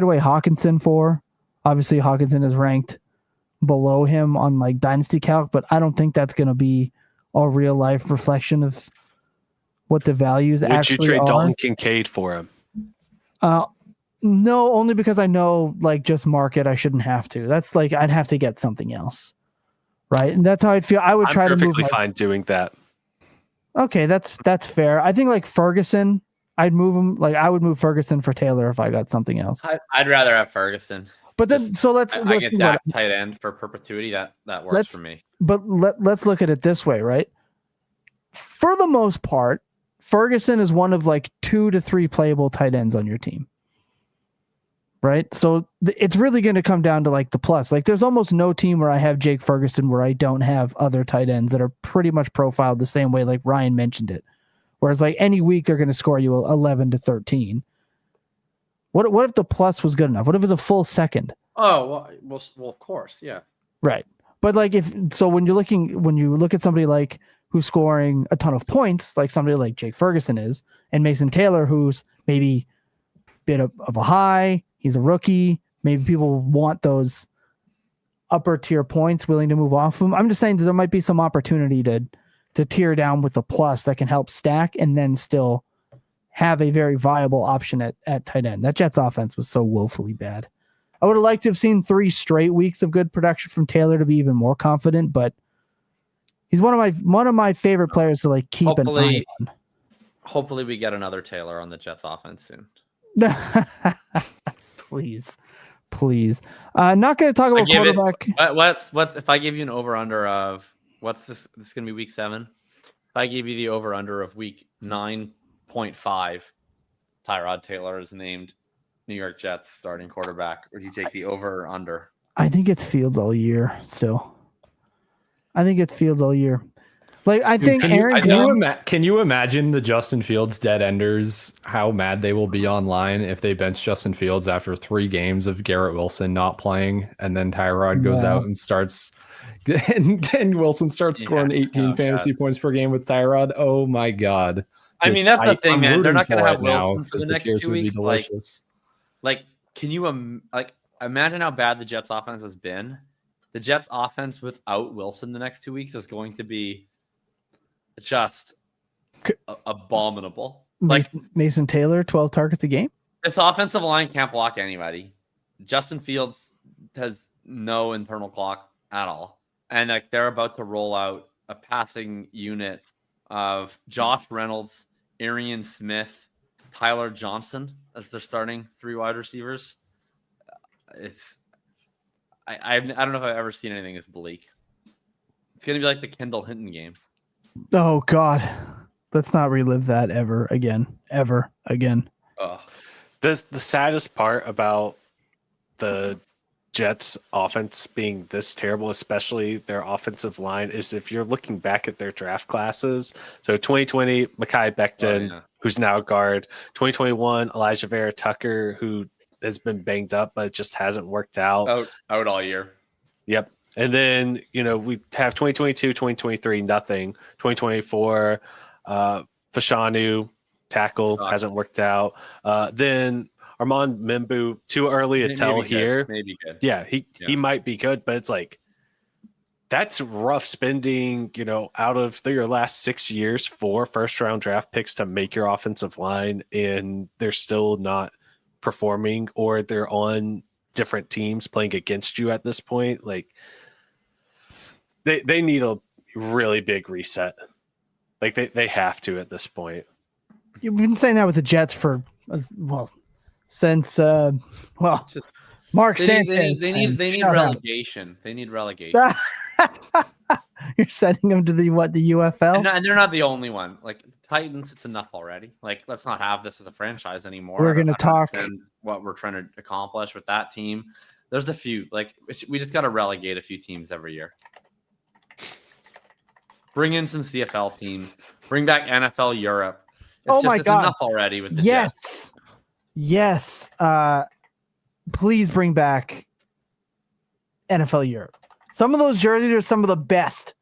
A: away Hawkinson for. Obviously, Hawkinson is ranked below him on like Dynasty Calc, but I don't think that's going to be a real life reflection of what the values actually are.
D: Would you trade Dalton Kincaid for him?
A: No, only because I know, like, just market, I shouldn't have to. That's like, I'd have to get something else. Right. And that's how I'd feel. I would try to move.
D: Perfectly fine doing that.
A: Okay. That's fair. I think like Ferguson, I'd move him. Like I would move Ferguson for Taylor if I got something else.
C: I'd rather have Ferguson.
A: But then, I
C: get Dak tight end for perpetuity. That works for me.
A: But let's look at it this way, right? For the most part, Ferguson is one of like 2 to 3 playable tight ends on your team. Right. So it's really going to come down to like the plus. Like there's almost no team where I have Jake Ferguson where I don't have other tight ends that are pretty much profiled the same way, like Ryan mentioned it. Whereas like any week they're going to score you 11 to 13. What if the plus was good enough? What if it was a full second?
C: Oh, well, of course. Yeah.
A: Right. But like when you look at somebody like who's scoring a ton of points, like somebody like Jake Ferguson is, and Mason Taylor, who's maybe a bit of a high, he's a rookie. Maybe people want those upper tier points, willing to move off him. I'm just saying that there might be some opportunity to tear down with a plus that can help stack and then still have a very viable option at tight end. That Jets offense was so woefully bad. I would have liked to have seen 3 straight weeks of good production from Taylor to be even more confident, but he's one of my favorite players to like keep an eye on.
C: Hopefully we get another Taylor on the Jets offense soon.
A: Please. Not going to talk about quarterback.
C: What's if I give you an over under of what's this? This is going to be week 7. If I give you the over under of week 9.5, Tyrod Taylor is named New York Jets starting quarterback. Would you take the over or under?
A: I think it's Fields all year still. Like I think
B: can you imagine the Justin Fields dead enders, how mad they will be online if they bench Justin Fields after 3 games of Garrett Wilson not playing, and then Tyrod goes out and starts and Wilson starts scoring 18 fantasy points per game with Tyrod. Oh my God.
C: I mean, that's the thing, man. They're not going to have Wilson for the next 2 weeks. Like, can you imagine how bad the Jets offense has been? The Jets offense without Wilson the next 2 weeks is going to be just abominable. Like
A: Mason Taylor, 12 targets a game.
C: This offensive line can't block anybody. Justin Fields has no internal clock at all. And like they're about to roll out a passing unit of Josh Reynolds, Arian Smith, Tyler Johnson as their starting 3 wide receivers. I don't know if I've ever seen anything as bleak. It's going to be like the Kendall Hinton game.
A: Oh, God. Let's not relive that ever again.
C: Oh.
D: The saddest part about the Jets offense being this terrible, especially their offensive line, is if you're looking back at their draft classes. So 2020, Mekhi Becton, who's now a guard. 2021, Elijah Vera Tucker, who has been banged up, but it just hasn't worked out.
C: Out all year.
D: Yep. And then, we have 2022, 2023, nothing. 2024, Fashanu, tackle, hasn't worked out. Then Armand Membu, too early to tell here.
C: Maybe good.
D: Yeah, he might be good, but it's like that's rough spending, out of your last 6 years, 4 first-round draft picks to make your offensive line, and they're still not performing, or they're on different teams playing against you at this point. Like they need a really big reset. Like they have to at this point.
A: You've been saying that with the Jets for since Mark Sanchez.
C: They need relegation. They need relegation.
A: You're sending them to the UFL?
C: And they're not the only one. Like the Titans, it's enough already. Like let's not have this as a franchise anymore.
A: We're going to talk
C: what we're trying to accomplish with that team. There's a few. Like we just got to relegate a few teams every year. Bring in some CFL teams. Bring back NFL Europe. It's enough already with the Jets.
A: Yes. Please bring back NFL Europe. Some of those jerseys are some of the best.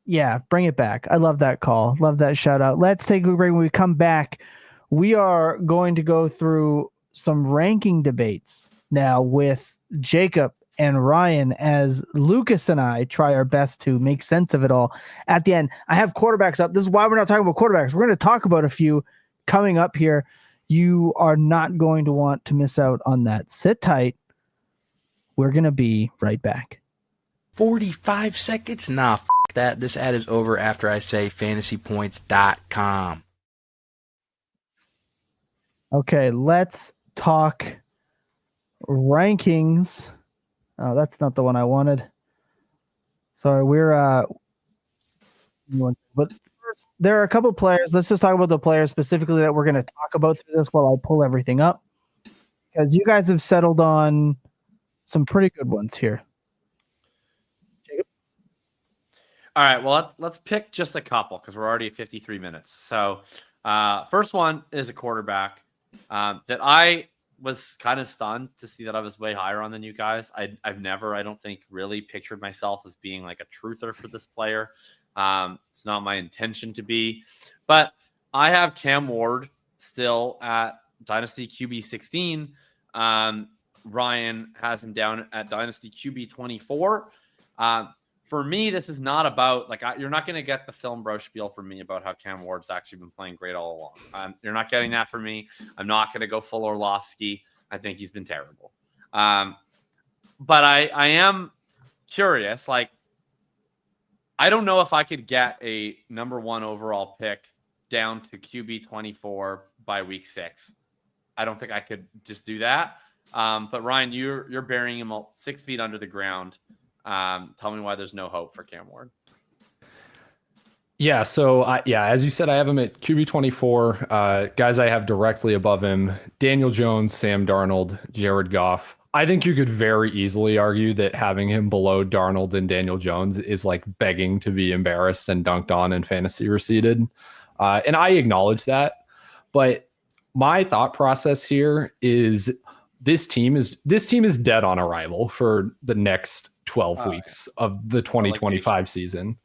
A: Yeah, bring it back. I love that call. Love that shout out. Let's take a break. When we come back, we are going to go through some ranking debates now with Jacob and Ryan, as Lucas and I try our best to make sense of it all. At the end, I have quarterbacks up. This is why we're not talking about quarterbacks. We're going to talk about a few coming up here. You are not going to want to miss out on that. Sit tight. We're going to be right back.
F: 45 seconds? Nah, f*** that. This ad is over after I say fantasypoints.com.
A: Okay, let's talk rankings. Oh, that's not the one I wanted. Sorry, but first, there are a couple players. Let's just talk about the players specifically that we're going to talk about through this while I pull everything up, because you guys have settled on some pretty good ones here. Jacob?
C: All right, well, let's pick just a couple because we're already at 53 minutes. So first one is a quarterback that I was kind of stunned to see that I was way higher on than you guys. I've never, I don't think, really pictured myself as being like a truther for this player. It's not my intention to be, but I have Cam Ward still at Dynasty QB 16. Ryan has him down at Dynasty QB 24. For me, this is not about you're not going to get the film bro spiel from me about how Cam Ward's actually been playing great all along. You're not getting that from me. I'm not going to go full Orlovsky. I think he's been terrible. But I am curious. I don't know if I could get a number 1 overall pick down to QB 24 by week 6. I don't think I could just do that. But Ryan, you're burying him 6 feet under the ground. Tell me why there's no hope for Cam Ward.
B: Yeah, so as you said, I have him at QB 24. Guys I have directly above him: Daniel Jones, Sam Darnold, Jared Goff. I think you could very easily argue that having him below Darnold and Daniel Jones is like begging to be embarrassed and dunked on and fantasy reseeded. And I acknowledge that, but my thought process here is this team is dead on arrival for the next 12 weeks of the 2025 season.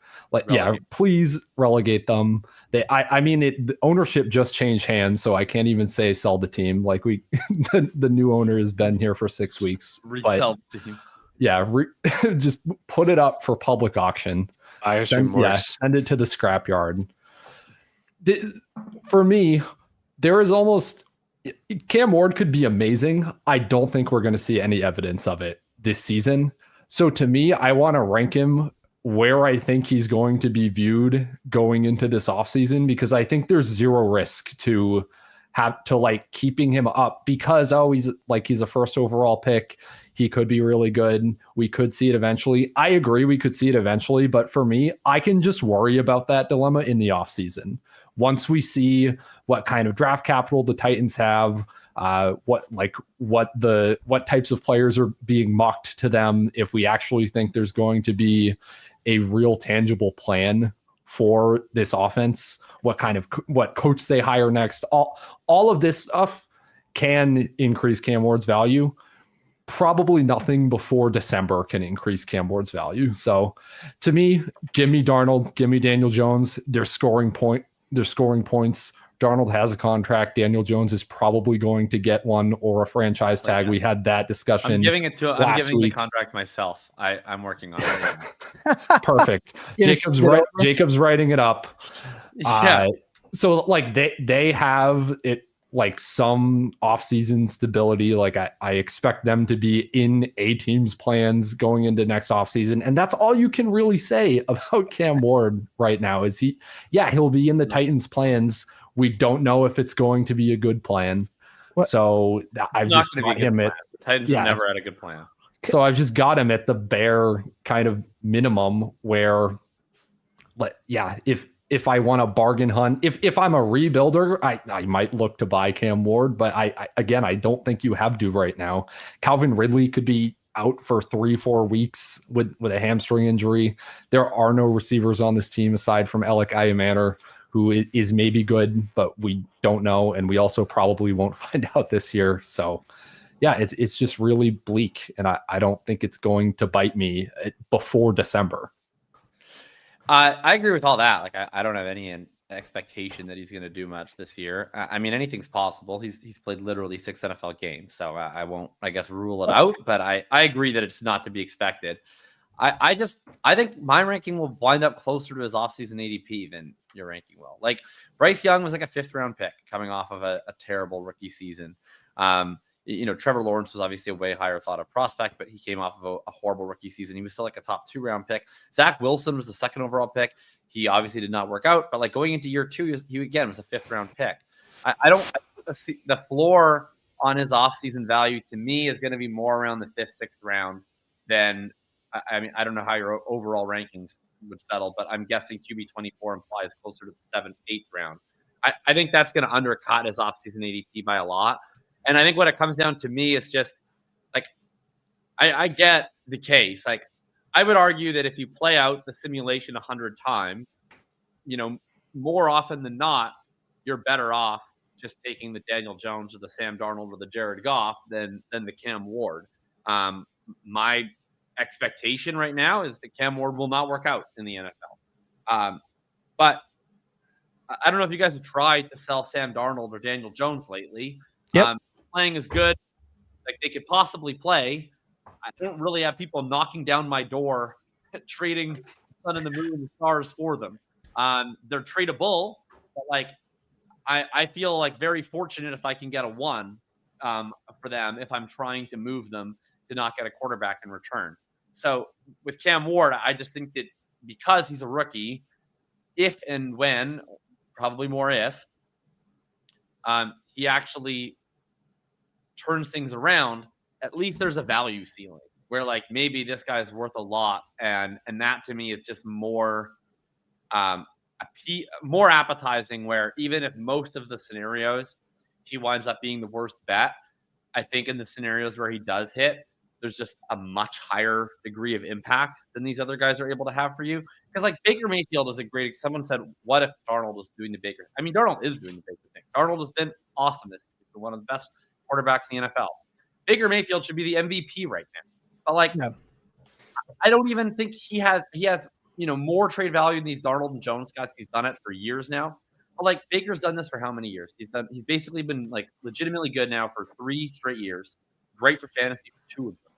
B: Please relegate them. The ownership just changed hands, so I can't even say sell the team. The new owner has been here for 6 weeks.
C: Resell the team.
B: Yeah, just put it up for public auction.
D: Buyer's
B: send
D: remorse.
B: it to the scrapyard. For me, there is almost Cam Ward could be amazing. I don't think we're going to see any evidence of it this season. So to me, I want to rank him where I think he's going to be viewed going into this offseason, because I think there's zero risk to like keeping him up, because he's a first overall pick. He could be really good. We could see it eventually. I agree we could see it eventually, but for me, I can just worry about that dilemma in the offseason. Once we see what kind of draft capital the Titans have, what types of players are being mocked to them, if we actually think there's going to be a real tangible plan for this offense, what coach they hire next, all of this stuff can increase Cam Ward's value. Probably nothing before December can increase Cam Ward's value. So to me, give me Darnold, give me Daniel Jones. They're scoring points. Darnold has a contract. Daniel Jones is probably going to get one or a franchise tag. We had that discussion.
C: I'm giving the contract myself. I'm working on it.
B: Perfect. Jacob's writing it up.
C: Yeah.
B: So like they have it, like some offseason stability. Like I expect them to be in a team's plans going into next offseason. And that's all you can really say about Cam Ward right now is he'll be in the Titans' plans. We don't know if it's going to be a good plan. So I've just got him at
C: the Titans have never had a good plan.
B: So I've just got him at the bare kind of minimum where, if I want a bargain hunt, if I'm a rebuilder, I might look to buy Cam Ward, but I don't think you have to right now. Calvin Ridley could be out for 3-4 weeks with a hamstring injury. There are no receivers on this team aside from Alec Ayamaner, who is maybe good, but we don't know. And we also probably won't find out this year. So yeah, it's just really bleak. And I don't think it's going to bite me before December.
C: I agree with all that. Like, I don't have any expectation that he's going to do much this year. I mean, anything's possible. He's played literally 6 NFL games, so I won't, I guess, rule it out. But I agree that it's not to be expected. I think my ranking will wind up closer to his offseason ADP than your ranking will. Like, Bryce Young was like a 5th round pick coming off of a terrible rookie season. Trevor Lawrence was obviously a way higher thought of prospect, but he came off of a horrible rookie season. He was still like a top 2 round pick. Zach Wilson was the 2nd overall pick. He obviously did not work out, but like going into year 2, he again was a 5th round pick. I see the floor on his offseason value to me is going to be more around the 5th, 6th round than, I mean, I don't know how your overall rankings would settle, but I'm guessing QB24 implies closer to the 7th, 8th round. I think that's going to undercut his offseason ADP by a lot. And I think what it comes down to me is just like, I get the case. Like, I would argue that if you play out the simulation 100 times, more often than not, you're better off just taking the Daniel Jones or the Sam Darnold or the Jared Goff than the Cam Ward. My expectation right now is that Cam Ward will not work out in the NFL. But I don't know if you guys have tried to sell Sam Darnold or Daniel Jones lately.
A: Yep.
C: Playing as good like they could possibly play. I don't really have people knocking down my door trading sun and the moon and the stars for them. They're tradable, but like I feel like very fortunate if I can get a 1 for them if I'm trying to move them to not get a quarterback in return. So with Cam Ward, I just think that because he's a rookie, if and when, probably more if, he actually turns things around, at least there's a value ceiling where like maybe this guy's worth a lot, and that to me is just more more appetizing, where even if most of the scenarios he winds up being the worst bet, I think in the scenarios where he does hit, there's just a much higher degree of impact than these other guys are able to have for you. Because like Baker Mayfield is a great, someone said, what if Darnold was doing the Baker? I mean, Darnold is doing the Baker thing. Darnold has been awesome this season. He's one of the best quarterbacks in the NFL. Baker Mayfield should be the MVP right now. But like, I don't even think he has more trade value than these Darnold and Jones guys. He's done it for years now. But like Baker's done this for how many years? He's basically been like legitimately good now for 3 straight years. Great for fantasy for 2 of them.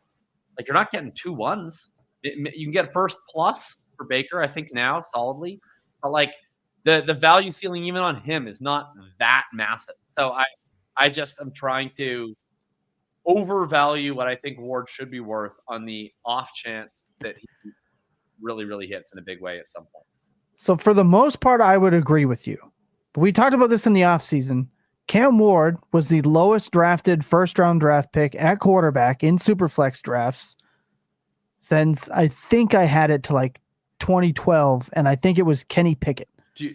C: Like, you're not getting 2 1s. You can get first plus for Baker, I think now solidly, but like the value ceiling even on him is not that massive. So I just am trying to overvalue what I think Ward should be worth on the off chance that he really, really hits in a big way at some point.
A: So for the most part, I would agree with you. But we talked about this in the offseason. Cam Ward was the lowest drafted first-round draft pick at quarterback in Superflex drafts since I think I had it to like 2012, and I think it was Kenny Pickett.
C: Do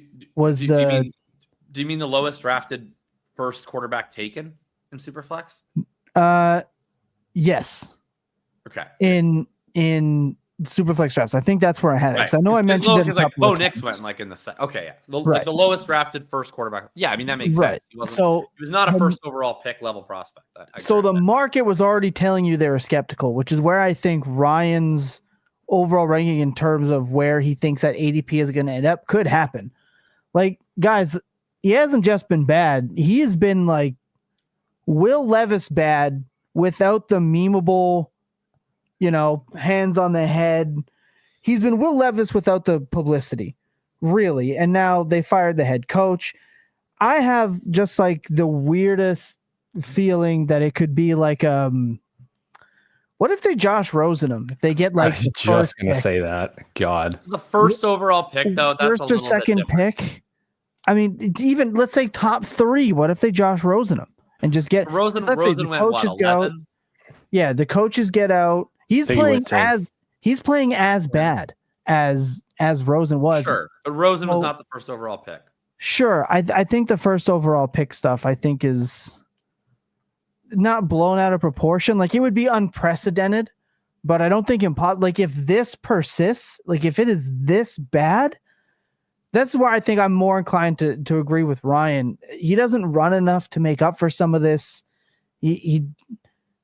C: you mean the lowest drafted first quarterback taken in Superflex?
A: Yes.
C: Okay.
A: In Superflex drafts, I think that's where I had it.
C: Right.
A: I know I mentioned it.
C: Like Bo Nix went like in the set. Okay, yeah, like the lowest drafted first quarterback. Yeah, I mean that makes sense. He was not a first overall pick level prospect.
A: So the market was already telling you they were skeptical, which is where I think Ryan's overall ranking in terms of where he thinks that ADP is going to end up could happen. Like, guys, he hasn't just been bad. He has been like Will Levis bad without the memeable, hands on the head. He's been Will Levis without the publicity, really. And now they fired the head coach. I have just like the weirdest feeling that it could be like, what if they Josh Rosen him? If they get like,
B: I was just going to say that. God.
C: The first overall pick, though, that's
A: first or second pick. I mean, even let's say top 3. What if they Josh Rosen him and just get
C: Rosen went what, 11?
A: Yeah, the coaches get out. He's playing as bad as Rosen was.
C: Sure, but Rosen was not the first overall pick.
A: Sure, I think the first overall pick stuff I think is not blown out of proportion. Like it would be unprecedented, but I don't think like if this persists, like if it is this bad, that's where I think I'm more inclined to agree with Ryan. He doesn't run enough to make up for some of this.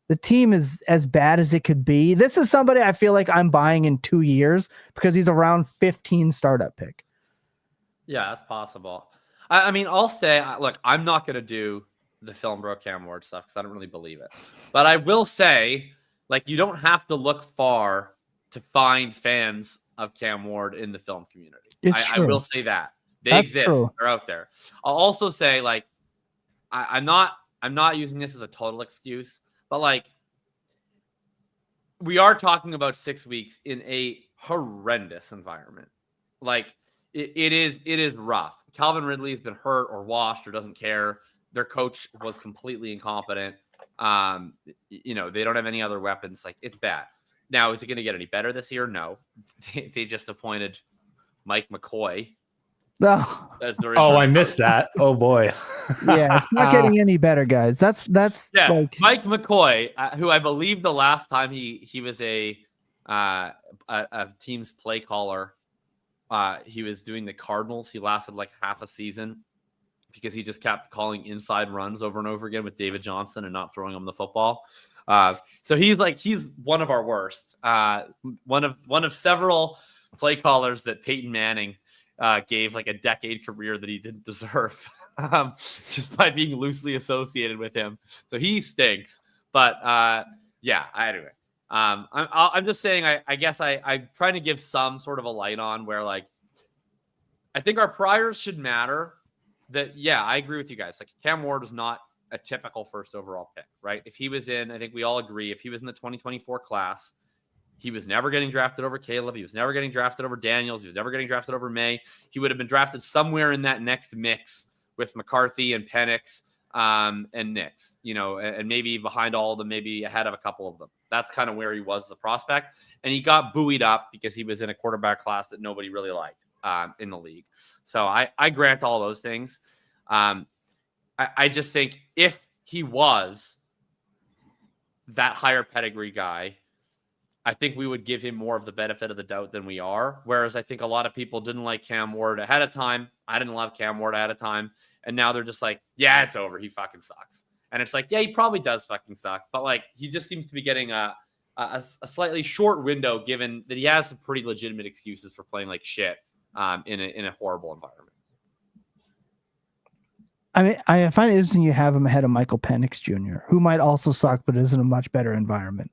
A: The team is as bad as it could be. This is somebody I feel like I'm buying in 2 years because he's around 15 startup pick.
C: Yeah, that's possible. I mean, I'll say, look, I'm not going to do the film bro Cam Ward stuff because I don't really believe it. But I will say, like, you don't have to look far to find fans of Cam Ward in the film community. I will say that. That's exist. True. They're out there. I'll also say, like, I'm not using this as a total excuse. But like, we are talking about 6 weeks in a horrendous environment. Like it is rough. Calvin Ridley's been hurt or washed or doesn't care. Their coach was completely incompetent. They don't have any other weapons. Like it's bad. Now, is it going to get any better this year? No. They just appointed Mike McCoy.
B: Oh, I missed that. Oh boy.
A: Yeah, it's not getting any better, guys. That's like
C: Mike McCoy, who I believe the last time he was a team's play caller, he was doing the Cardinals. He lasted like half a season because he just kept calling inside runs over and over again with David Johnson and not throwing him the football. So he's one of our worst. One of several play callers that Peyton Manning gave like a decade career that he didn't deserve just by being loosely associated with him. So he stinks. But anyway, I'm just saying, I guess I'm trying to give some sort of a light on where like, I think our priors should matter. That, yeah, I agree with you guys. Like Cam Ward was not a typical first overall pick, right? If he was in, I think we all agree, if he was in the 2024 class, he was never getting drafted over Caleb. He was never getting drafted over Daniels. He was never getting drafted over May. He would have been drafted somewhere in that next mix with McCarthy and Penix and Nix, and maybe behind all of them, maybe ahead of a couple of them. That's kind of where he was as a prospect. And he got buoyed up because he was in a quarterback class that nobody really liked in the league. So I grant all those things. I just think if he was that higher pedigree guy, I think we would give him more of the benefit of the doubt than we are. Whereas I think a lot of people didn't like Cam Ward ahead of time. I didn't love Cam Ward ahead of time. And now they're just like, yeah, it's over. He fucking sucks. And it's like, yeah, he probably does fucking suck. But like, he just seems to be getting a slightly short window given that he has some pretty legitimate excuses for playing like shit in a horrible environment.
A: I mean, I find it interesting you have him ahead of Michael Penix Jr., who might also suck, but is in a much better environment.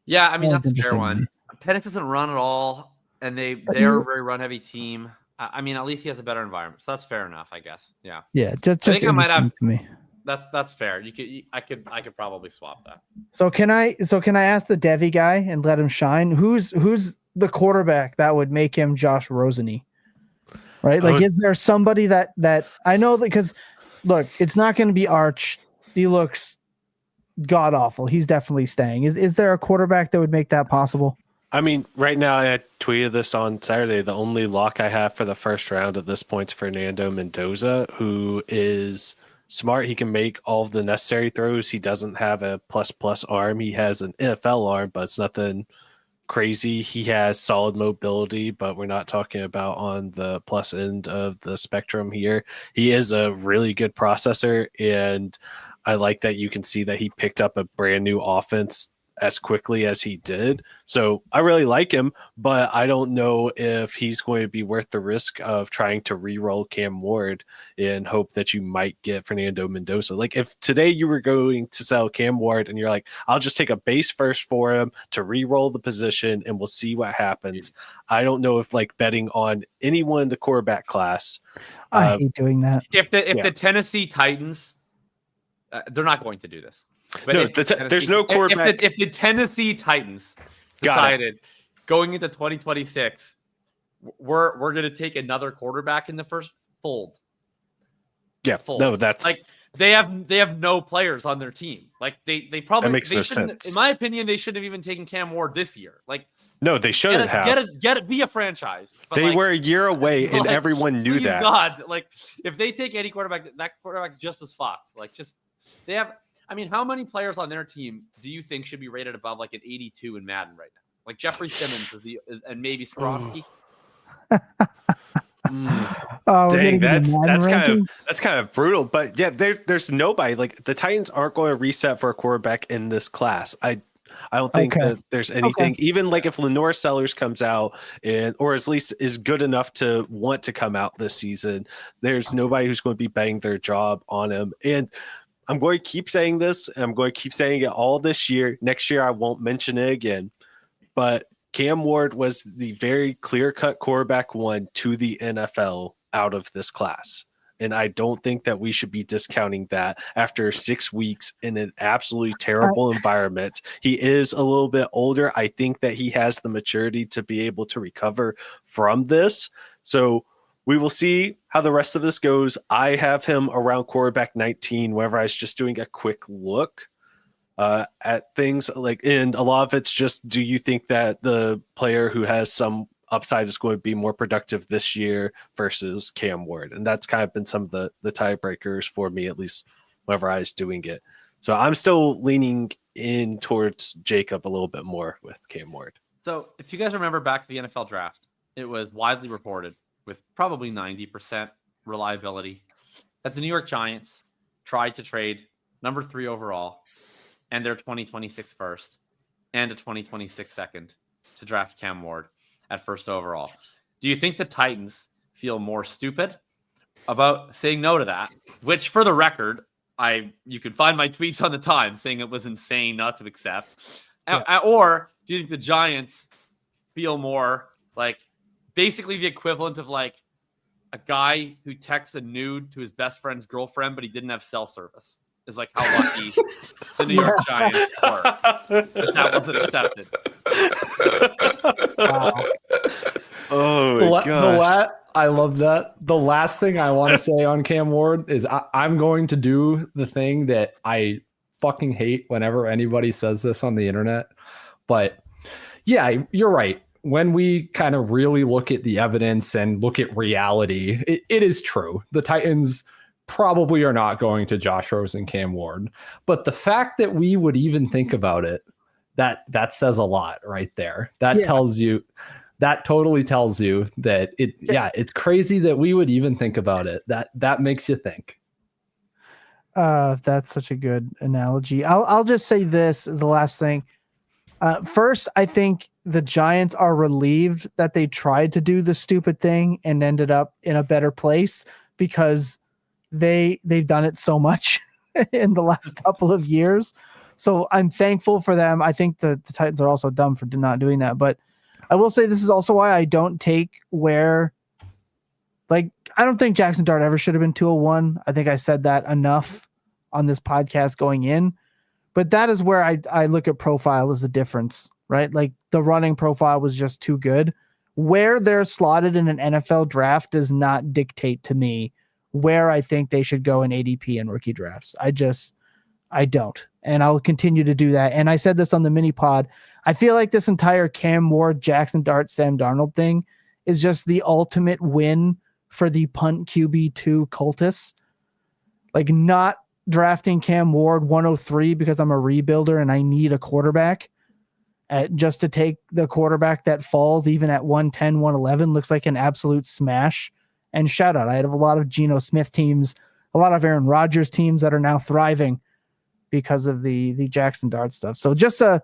C: Yeah, I mean, that's a fair one. Penix doesn't run at all. and they're a very run heavy team. I mean, at least he has a better environment, so that's fair enough, I guess. Yeah.
A: Yeah. Just
C: I think I might have.
A: to me.
C: That's fair. I could probably swap that.
A: So can I ask the Devi guy and let him shine? Who's the quarterback that would make him Josh Rosen-y? Right? Like, is there somebody that I know that, because look, it's not going to be Arch. He looks god awful. He's definitely staying. Is there a quarterback that would make that possible?
D: I mean, right now, I tweeted this on Saturday. The only lock I have for the first round at this point is Fernando Mendoza, who is smart. He can make all of the necessary throws. He doesn't have a plus arm. He has an NFL arm, but it's nothing crazy. He has solid mobility, but we're not talking about on the plus end of the spectrum here. He is a really good processor, and I like that you can see that he picked up a brand new offense as quickly as he did. So I really like him, but I don't know if he's going to be worth the risk of trying to re-roll Cam Ward and hope that you might get Fernando Mendoza. Like, if today you were going to sell Cam Ward and you're like, I'll just take a base first for him to re-roll the position and we'll see what happens. I don't know if like betting on anyone in the quarterback class.
A: I hate doing that.
C: If the Tennessee Titans, they're not going to do this. But
D: no, there's no quarterback.
C: If the Tennessee Titans decided going into 2026, we're going to take another quarterback in the first fold.
D: Yeah,
C: fold.
D: No, that's
C: like they have no players on their team. Like they probably
D: that makes no sense.
C: In my opinion, they shouldn't have even taken Cam Ward this year. Like,
D: no, they shouldn't have.
C: Be a franchise. But
D: they were a year away, and everyone knew that.
C: God, like if they take any quarterback, that quarterback's just as fucked. Like, they have. I mean, how many players on their team do you think should be rated above like an 82 in Madden right now? Like Jeffrey Simmons is and maybe Skronsky.
D: Dang, that's kind of brutal. But yeah, there's nobody. Like, the Titans aren't going to reset for a quarterback in this class. I don't think that there's anything. Even like if Lenore Sellers comes out or at least is good enough to want to come out this season, there's nobody who's going to be betting their job on him. And I'm going to keep saying this, and I'm going to keep saying it all this year. Next year, I won't mention it again. But Cam Ward was the very clear-cut quarterback one to the NFL out of this class. And I don't think that we should be discounting that after 6 weeks in an absolutely terrible environment. He is a little bit older. I think that he has the maturity to be able to recover from this. So we will see how the rest of this goes. I have him around quarterback 19, whenever I was just doing a quick look at things. Like, and a lot of it's just, do you think that the player who has some upside is going to be more productive this year versus Cam Ward? And that's kind of been some of the tiebreakers for me, at least whenever I was doing it. So I'm still leaning in towards Jakob a little bit more with Cam Ward.
C: So if you guys remember back to the NFL draft, it was widely reported with probably 90% reliability that the New York Giants tried to trade number 3 overall and their 2026 first and a 2026 second to draft Cam Ward at first overall. Do you think the Titans feel more stupid about saying no to that? Which, for the record, you can find my tweets on the time saying it was insane not to accept. Yeah. Or do you think the Giants feel more like basically the equivalent of like a guy who texts a nude to his best friend's girlfriend, but he didn't have cell service? Is like how lucky the New York Giants were that wasn't accepted.
B: Wow.
D: Oh my gosh.
B: I love that. The last thing I want to say on Cam Ward is I'm going to do the thing that I fucking hate whenever anybody says this on the internet. But yeah, you're right. When we kind of really look at the evidence and look at reality, it is true. The Titans probably are not going to Josh Rosen, Cam Ward. But the fact that we would even think about it, that says a lot right there. That totally tells you that it's crazy that we would even think about it. That makes you think.
A: That's such a good analogy. I'll just say this as the last thing. First, I think the Giants are relieved that they tried to do the stupid thing and ended up in a better place because they've done it so much in the last couple of years. So I'm thankful for them. I think the Titans are also dumb for not doing that. But I will say this is also why I don't take where, like, I don't think Jaxon Dart ever should have been 201. I think I said that enough on this podcast going in, but that is where I look at profile as the difference, right? Like the running profile was just too good. Where they're slotted in an NFL draft does not dictate to me where I think they should go in ADP and rookie drafts. I don't. And I'll continue to do that. And I said this on the mini pod. I feel like this entire Cam Ward, Jaxon Dart, Sam Darnold thing is just the ultimate win for the punt QB2 cultists. Like not drafting Cam Ward 103 because I'm a rebuilder and I need a quarterback. Just to take the quarterback that falls even at 110, 111 looks like an absolute smash. And shout out, I have a lot of Geno Smith teams, a lot of Aaron Rodgers teams that are now thriving because of the Jaxon Dart stuff. So just a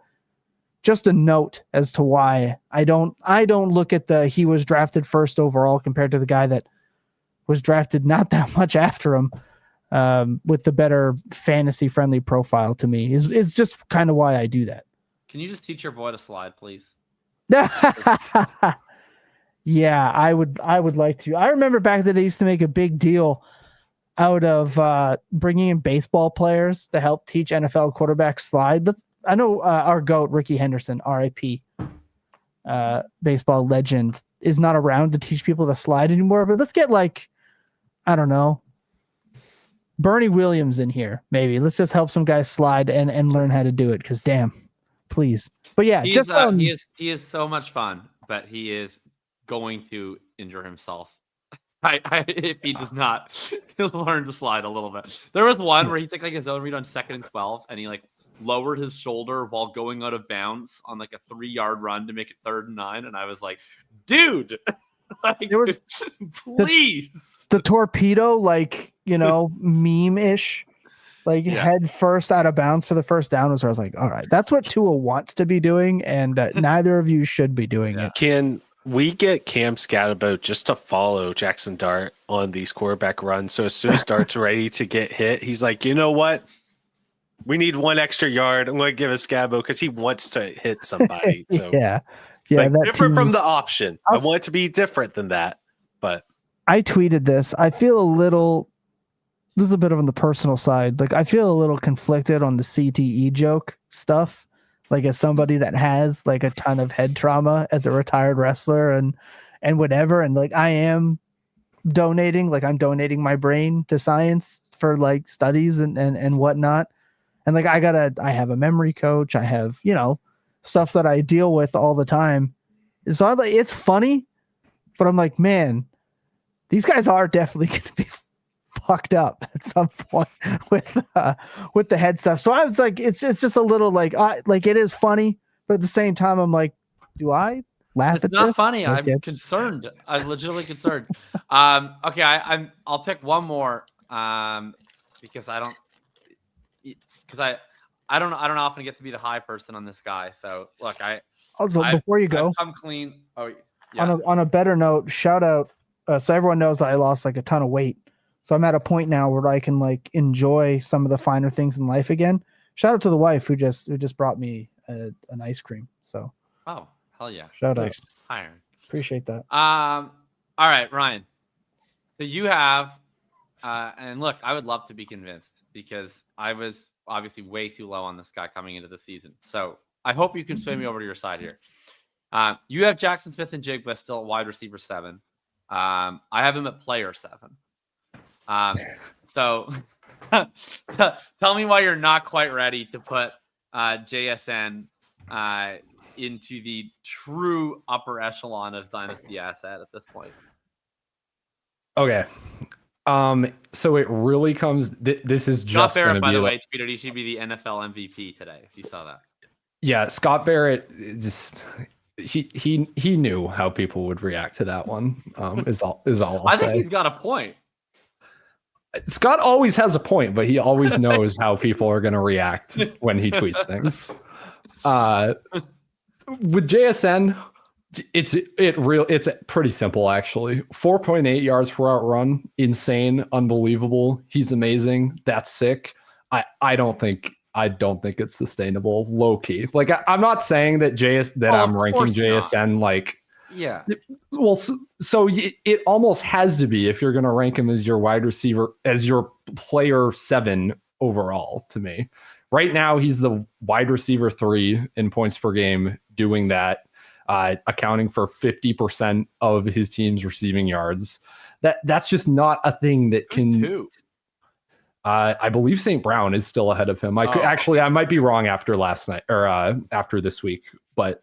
A: note as to why I don't look at he was drafted first overall compared to the guy that was drafted not that much after him with the better fantasy friendly profile to me is just kind of why I do that.
C: Can you just teach your boy to slide, please?
A: Yeah, I would like to. I remember back then they used to make a big deal out of bringing in baseball players to help teach NFL quarterbacks slide. I know our GOAT, Ricky Henderson, RIP, baseball legend, is not around to teach people to slide anymore. But let's get I don't know, Bernie Williams in here, maybe. Let's just help some guys slide and learn how to do it, because damn, please. But yeah,
C: he is so much fun, but he is going to injure himself if he does not learn to slide a little bit. There was one where he took his own read on 2nd and 12, and he lowered his shoulder while going out of bounds on a 3-yard run to make it 3rd and 9, and I was like, dude,
A: there was
C: please
A: the torpedo meme-ish. Head first out of bounds for the first down was where I was like, all right, that's what Tua wants to be doing, and neither of you should be doing it.
D: Can we get Cam Scatabout just to follow Jaxon Dart on these quarterback runs? So as soon as Dart's ready to get hit, he's like, you know what? We need 1 extra yard. I'm going to give a Scatabout because he wants to hit somebody. So
A: yeah.
D: Different from the option. I want it to be different than that. But
A: I tweeted this. I feel a little. This is a bit on the personal side. I feel a little conflicted on the CTE joke stuff. As somebody that has a ton of head trauma as a retired wrestler and whatever. And I am donating, I'm donating my brain to science for studies and whatnot. And I have a memory coach. I have, stuff that I deal with all the time. So it's funny, but I'm like, man, these guys are definitely going to be fucked up at some point with the head stuff. So I was like, it's just a little it is funny, but at the same time, I'm like, do I laugh at this?
C: It's not funny. I'm concerned. I'm legitimately concerned. Okay, I'll pick one more because I don't often get to be the high person on this guy. So look,
A: before you go,
C: I'm clean. Oh yeah.
A: On a better note, shout out. So everyone knows that I lost a ton of weight. So I'm at a point now where I can enjoy some of the finer things in life again. Shout out to the wife who just brought me an ice cream. So
C: oh hell yeah!
A: Shout out,
C: Iron.
A: Appreciate that.
C: All right, Ryan. So you have, and look, I would love to be convinced because I was obviously way too low on this guy coming into the season. So I hope you can sway me over to your side here. You have Jaxon Smith-Njigba still at wide receiver 7. I have him at player 7. So tell me why you're not quite ready to put JSN into the true upper echelon of dynasty asset at this point.
B: Okay. So it really comes. This is just
C: Scott Barrett, by the way, tweeted he should be the NFL MVP today. If you saw that.
B: Yeah, Scott Barrett just he knew how people would react to that one. Is all
C: I think he's got a point.
B: Scott always has a point, but he always knows how people are going to react when he tweets things. With JSN, it's pretty simple actually. 4.8 yards per route run, insane, unbelievable. He's amazing. That's sick. I don't think I don't think it's sustainable. Low key, like I'm not saying that I'm ranking JSN like.
C: Yeah.
B: Well, so it almost has to be if you're going to rank him as your wide receiver, as your player 7 overall to me. Right now, he's the wide receiver 3 in points per game, doing that, accounting for 50% of his team's receiving yards. That's just not a thing that can. I believe St. Brown is still ahead of him. I might be wrong after last night or after this week, but.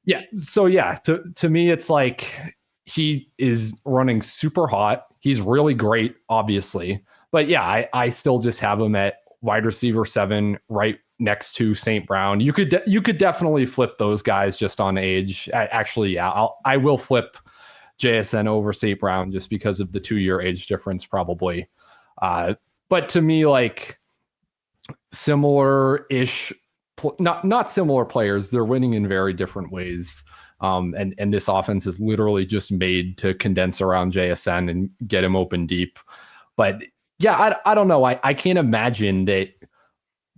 B: Yeah. So yeah, to me, it's like he is running super hot. He's really great, obviously. But yeah, I still just have him at wide receiver 7 right next to St. Brown. You could definitely flip those guys just on age. Actually, yeah, I will flip JSN over St. Brown just because of the 2-year age difference, probably. But to me, like similar-ish. Not similar players. They're winning in very different ways. And this offense is literally just made to condense around JSN and get him open deep. But yeah, I don't know. I can't imagine that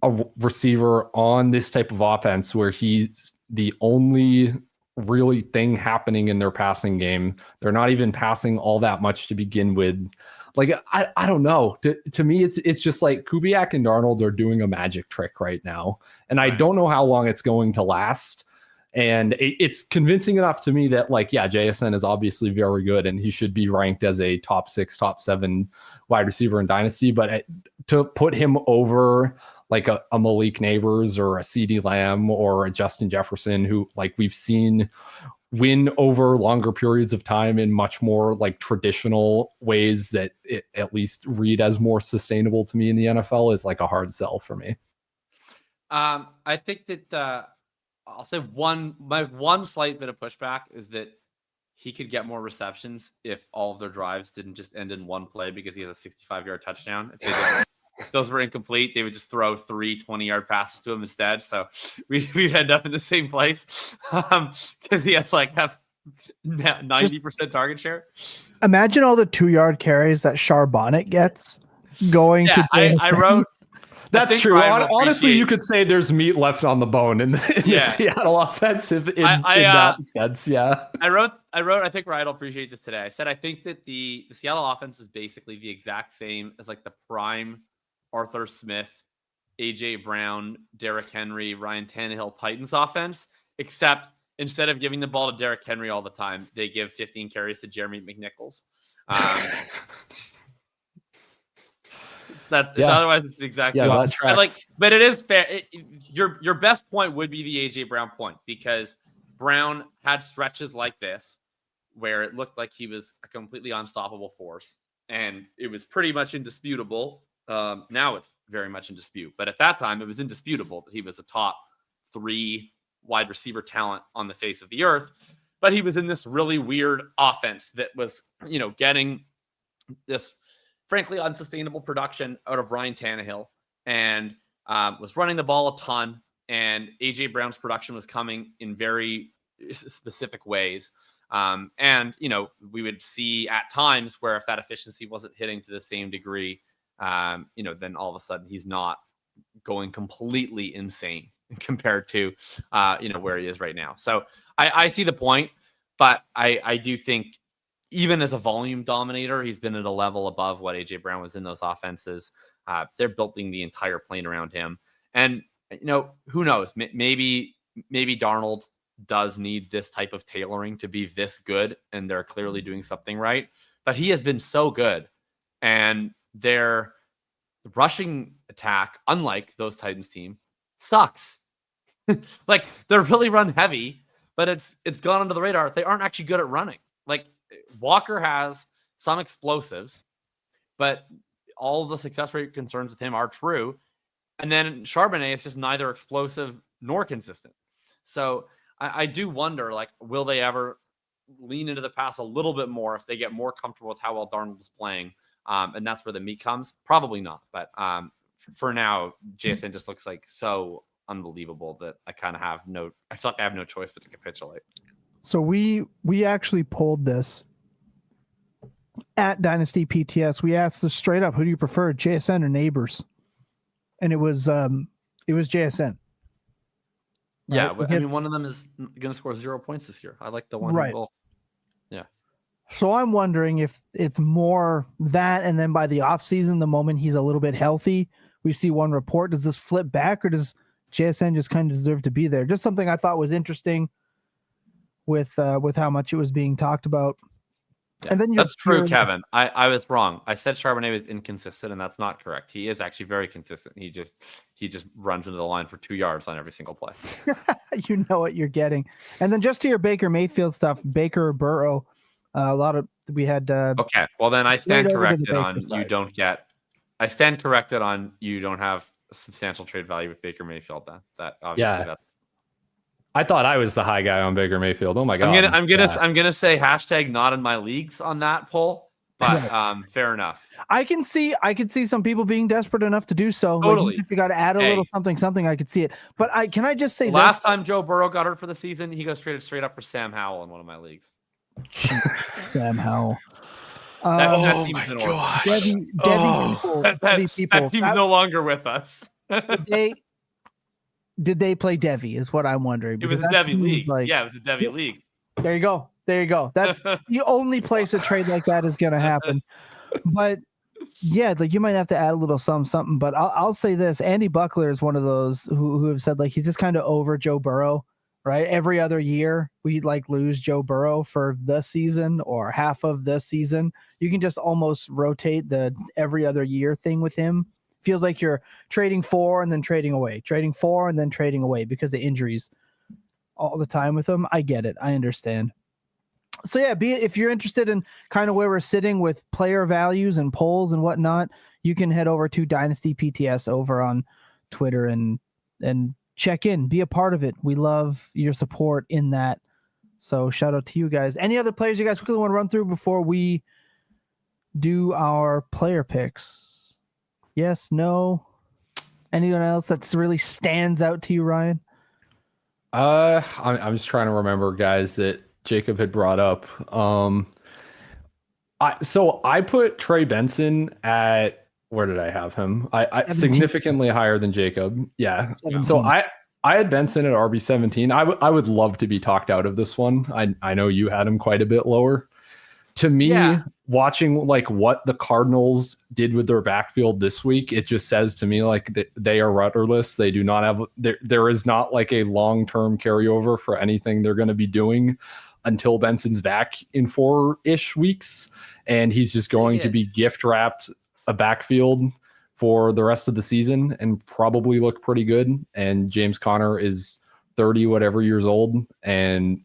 B: a receiver on this type of offense where he's the only really thing happening in their passing game. They're not even passing all that much to begin with. Like, I don't know. To me, it's just like Kubiak and Darnold are doing a magic trick right now. And I don't know how long it's going to last. And it's convincing enough to me that, like, yeah, JSN is obviously very good and he should be ranked as a top 6, top 7 wide receiver in Dynasty. But to put him over like a Malik Neighbors or a CeeDee Lamb or a Justin Jefferson, who like we've seen win over longer periods of time in much more like traditional ways that it at least read as more sustainable to me in the NFL, is like a hard sell for me.
C: I think that I'll say my one slight bit of pushback is that he could get more receptions if all of their drives didn't just end in one play because he has a 65-yard touchdown. If those were incomplete, they would just throw 3 20-yard passes to him instead. So we'd end up in the same place because he has like 90% target share.
A: Imagine all the 2-yard carries that Charbonnet gets going to.
C: I wrote.
B: That's true. Honestly, you could say there's meat left on the bone in the Seattle offense in that sense. Yeah.
C: I wrote, I think Ryan will appreciate this today. I said, I think that the Seattle offense is basically the exact same as like the prime Arthur Smith, AJ Brown, Derrick Henry, Ryan Tannehill Titans offense, except instead of giving the ball to Derrick Henry all the time, they give 15 carries to Jeremy McNichols. Otherwise it's the exact same. But it is fair. Your best point would be the AJ Brown point, because Brown had stretches like this where it looked like he was a completely unstoppable force, and it was pretty much indisputable. Now it's very much in dispute, but at that time it was indisputable that he was a top 3 wide receiver talent on the face of the earth. But he was in this really weird offense that was, getting this frankly unsustainable production out of Ryan Tannehill, and was running the ball a ton. And AJ Brown's production was coming in very specific ways. And we would see at times where if that efficiency wasn't hitting to the same degree, then all of a sudden he's not going completely insane compared to, where he is right now. So I see the point, but I do think even as a volume dominator, he's been at a level above what AJ Brown was in those offenses. They're building the entire plane around him. And, who knows? Maybe Darnold does need this type of tailoring to be this good, and they're clearly doing something right. But he has been so good. And their rushing attack, unlike those Titans team, sucks. Like, they're really run heavy, but it's gone under the radar. They aren't actually good at running. Like, Walker has some explosives, but all of the success rate concerns with him are true. And then Charbonnet is just neither explosive nor consistent. So I do wonder, like, will they ever lean into the pass a little bit more if they get more comfortable with how well Darnold is playing? And that's where the meat comes. Probably not. But for now, JSN just looks like so unbelievable that I feel like I have no choice but to capitulate.
A: So we actually pulled this at Dynasty PTS. We asked this straight up, who do you prefer, JSN or Neighbors? and it was JSN.
C: Yeah,
A: Right?
C: I mean, one of them is going to score 0 points this year. I like the one.
A: Right.
C: Yeah.
A: So I'm wondering if it's more that, and then by the offseason, the moment he's a little bit healthy, we see one report. Does this flip back, or does JSN just kind of deserve to be there? Just something I thought was interesting with how much it was being talked about.
C: Yeah,
A: and then
C: that's true, Kevin. I was wrong. I said Charbonnet was inconsistent, and that's not correct. He is actually very consistent. He just runs into the line for 2 yards on every single play.
A: You know what you're getting. And then just to your Baker Mayfield stuff, Baker or Burrow, we had.
C: Okay, well then I stand corrected on
A: side.
C: you don't get. I stand corrected on you don't have substantial trade value with Baker Mayfield. That obviously.
B: Yeah. I thought I was the high guy on Baker Mayfield. Oh my god!
C: I'm gonna say hashtag not in my leagues on that poll, but fair enough.
A: I can see some people being desperate enough to do so.
C: Totally.
A: Like, if you got to add a little something, I could see it. But can I just say
C: last time Joe Burrow got hurt for the season, he goes straight up for Sam Howell in one of my leagues.
A: Sam Howell.
C: That team's in order. That team's no longer with us.
A: Did they play Devi is what I'm wondering.
C: It was a Devi league. It was a Devi league.
A: There you go. That's the only place a trade like that is going to happen. But yeah, like you might have to add a little something. But I'll say this: Andy Buckler is one of those who have said like he's just kind of over Joe Burrow, right? Every other year we like lose Joe Burrow for the season or half of the season. You can just almost rotate the every other year thing with him. Feels like you're trading for and then trading away, because of injuries all the time with them. I get it. I understand. So yeah, if you're interested in kind of where we're sitting with player values and polls and whatnot, you can head over to Dynasty PTS over on Twitter and check in, be a part of it. We love your support in that. So shout out to you guys. Any other players you guys quickly want to run through before we do our player picks? Yes, no. Anyone else that's really stands out to you, Ryan?
B: I'm just trying to remember guys that Jacob had brought up. I put Trey Benson at, where did I have him? I significantly higher than Jacob. Yeah.
A: 17.
B: So I had Benson at RB 17. I would love to be talked out of this one. I know you had him quite a bit lower. To me, watching like what the Cardinals did with their backfield this week, it just says to me like they are rudderless. They do not have there is not like a long-term carryover for anything they're going to be doing until Benson's back in 4-ish weeks, and he's just going to be gift wrapped a backfield for the rest of the season and probably look pretty good. And James Conner is 30 whatever years old, and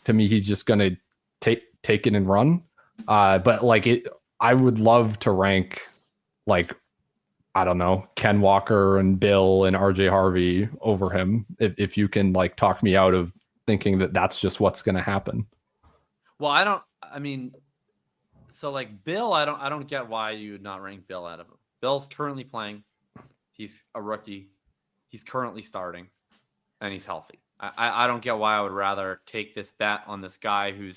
B: to me he's just going to take it and run. But like I would love to rank like, I don't know, Ken Walker and Bill and RJ Harvey over him. If you can like talk me out of thinking that that's just what's going to happen.
C: Well, so like Bill, I don't get why you would not rank Bill out of him. Bill's currently playing. He's a rookie. He's currently starting and he's healthy. I don't get why I would rather take this bet on this guy who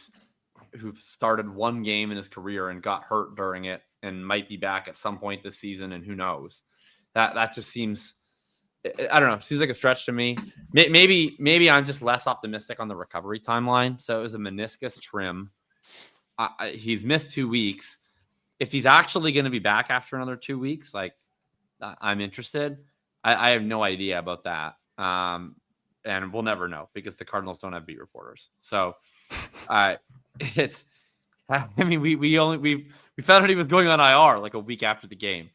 C: started one game in his career and got hurt during it and might be back at some point this season, and who knows. That just seems, I don't know, seems like a stretch to me. Maybe I'm just less optimistic on the recovery timeline. So it was a meniscus trim. He's missed 2 weeks. If he's actually going to be back after another 2 weeks, like I'm interested. I have no idea about that. And we'll never know because the Cardinals don't have beat reporters. So we found out he was going on IR like a week after the game.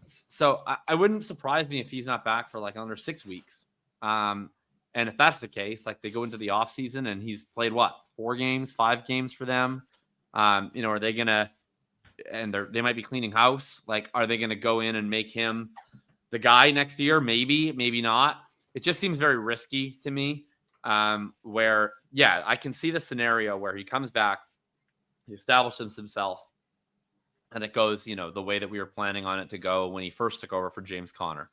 C: So I wouldn't surprise me if he's not back for like another 6 weeks. And if that's the case, like they go into the off season and he's played 4 games, 5 games for them. Are they going to, and they might be cleaning house. Like, are they going to go in and make him the guy next year? Maybe, maybe not. It just seems very risky to me. I can see the scenario where he comes back, he establishes himself, and it goes, the way that we were planning on it to go when he first took over for James Conner.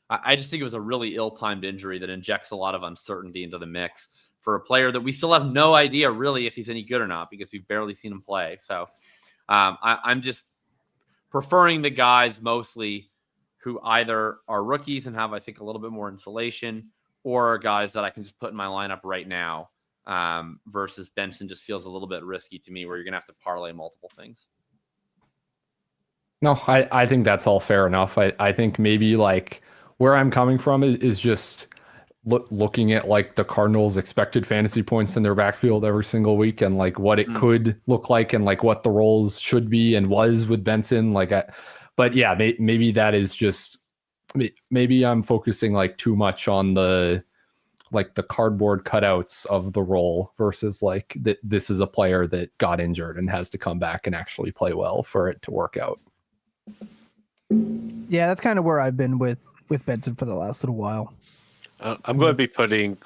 C: I just think it was a really ill-timed injury that injects a lot of uncertainty into the mix for a player that we still have no idea really if he's any good or not because we've barely seen him play. So I'm just preferring the guys mostly who either are rookies and have, I think, a little bit more insulation, or guys that I can just put in my lineup right now. Versus Benson just feels a little bit risky to me, where you're gonna have to parlay multiple things.
B: No, I think that's all fair enough. I think maybe like where I'm coming from is just looking at like the Cardinals' expected fantasy points in their backfield every single week, and like what it could look like, and like what the roles should be and was with Benson. But yeah, maybe that is just, maybe I'm focusing like too much on the cardboard cutouts of the role versus like this is a player that got injured and has to come back and actually play well for it to work out.
A: Yeah, that's kind of where I've been with Benson for the last little while.
D: I'm going to be putting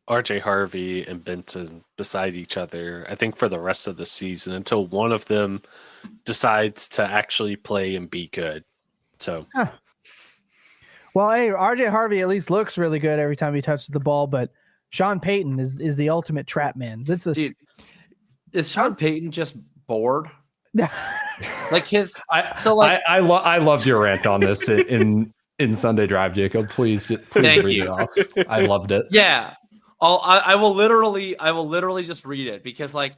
D: RJ Harvey and Benson beside each other, I think, for the rest of the season until one of them decides to actually play and be good. So,
A: well, hey, RJ Harvey at least looks really good every time he touches the ball, but Sean Payton is the ultimate trap man.
C: Dude, is Sean Payton just bored? Like I
B: loved your rant on this in Sunday Drive, Jacob. Please read it off. I loved it.
C: Yeah. I will literally just read it, because like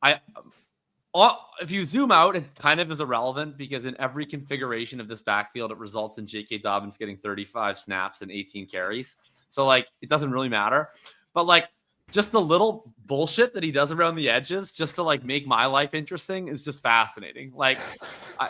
C: if you zoom out, it kind of is irrelevant, because in every configuration of this backfield, it results in J.K. Dobbins getting 35 snaps and 18 carries. So like it doesn't really matter. But like just the little bullshit that he does around the edges just to like make my life interesting is just fascinating. Like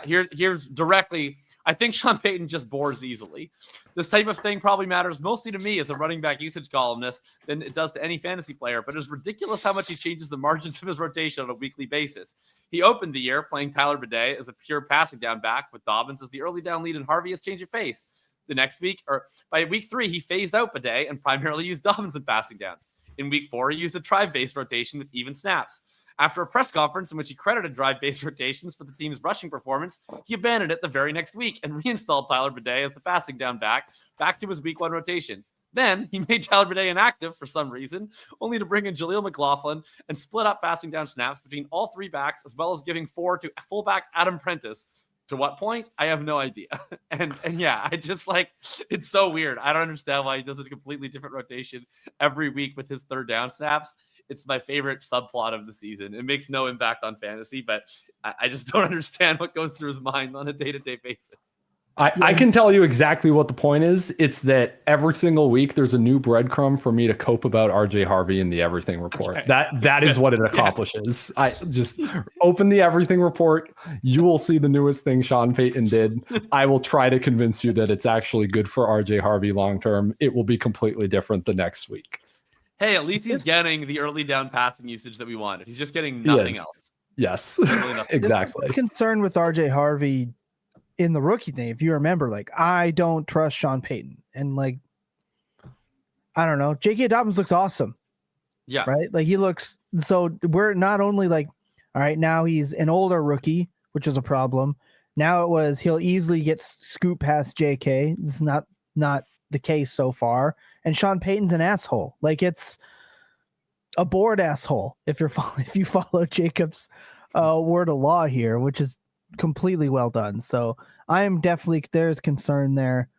C: here's directly, I think Sean Payton just bores easily. This type of thing probably matters mostly to me as a running back usage columnist than it does to any fantasy player, but it's ridiculous how much he changes the margins of his rotation on a weekly basis. He opened the year playing Tyler Boutte as a pure passing down back, with Dobbins as the early down lead and Harvey as change of pace. The next week, or by week 3, he phased out Boutte and primarily used Dobbins in passing downs. In week 4, he used a drive-based rotation with even snaps. After a press conference in which he credited drive-based rotations for the team's rushing performance, he abandoned it the very next week and reinstalled Tyler Boutte as the passing down back to his week 1 rotation. Then he made Tyler Boutte inactive for some reason, only to bring in Jaleel McLaughlin and split up passing down snaps between all 3 backs, as well as giving 4 to fullback Adam Prentice. To what point? I have no idea. And yeah, I just like, it's so weird. I don't understand why he does a completely different rotation every week with his third down snaps. It's my favorite subplot of the season. It makes no impact on fantasy, but I just don't understand what goes through his mind on a day-to-day basis.
B: I can tell you exactly what the point is. It's that every single week there's a new breadcrumb for me to cope about RJ Harvey in the Everything Report. Okay. That is what it accomplishes. Yeah. I just open the Everything Report. You will see the newest thing Sean Payton did. I will try to convince you that it's actually good for RJ Harvey long term. It will be completely different the next week.
C: Hey, at least he's getting the early down passing usage that we wanted. He's just getting nothing else.
B: Yes,
C: really nothing.
B: Exactly.
A: This is my concern with RJ Harvey in the rookie thing. If you remember, like, I don't trust Sean Payton, and like, I don't know, J.K. Dobbins looks awesome.
C: Yeah.
A: Right. Like he looks, so we're not only like, all right, now he's an older rookie, which is a problem. Now it was, he'll easily get scooped past J.K. It's not the case so far. And Sean Payton's an asshole. Like, it's a bored asshole if you follow Jacob's word of law here, which is completely well done. So I am definitely, there's concern there.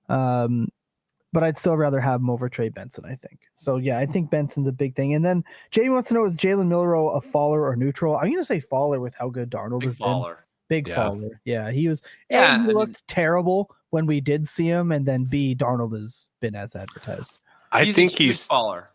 A: But I'd still rather have him over Trey Benson, I think. So yeah, I think Benson's a big thing. And then Jamie wants to know, is Jalen Milroe a faller or neutral? I'm going to say faller with how good Darnold has been. Big faller. Yeah, he was. Yeah, he looked terrible when we did see him, and then B, Darnold has been as advertised.
D: I think he's faller.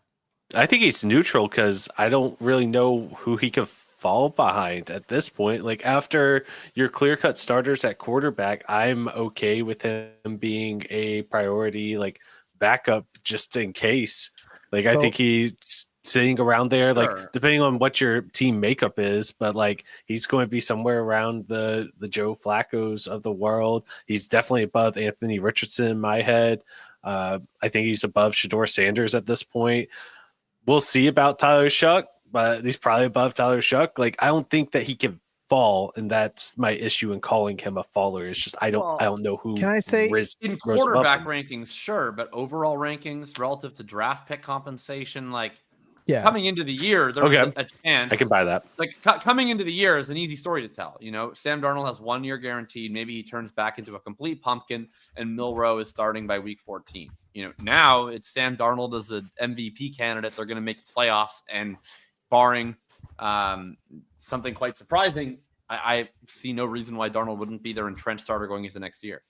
D: I think he's neutral because I don't really know who he could fall behind at this point. Like, after your clear-cut starters at quarterback, I'm okay with him being a priority, like, backup just in case. Like, I think he's sitting around there, like, depending on what your team makeup is, but like, he's going to be somewhere around the Joe Flacco's of the world. He's definitely above Anthony Richardson in my head. I think he's above Shedeur Sanders at this point. We'll see about Tyler Shuck, but he's probably above Tyler Shuck. Like, I don't think that he can fall, and that's my issue in calling him a faller. It's just I don't know who.
A: Can I say
C: in quarterback rankings, sure, but overall rankings relative to draft pick compensation, like, coming into the year, there was a chance.
D: I can buy that.
C: Like coming into the year is an easy story to tell. Sam Darnold has 1 year guaranteed. Maybe he turns back into a complete pumpkin, and Milroe is starting by week 14. Now it's Sam Darnold as an MVP candidate. They're going to make the playoffs, and barring something quite surprising, I see no reason why Darnold wouldn't be their entrenched starter going into next year.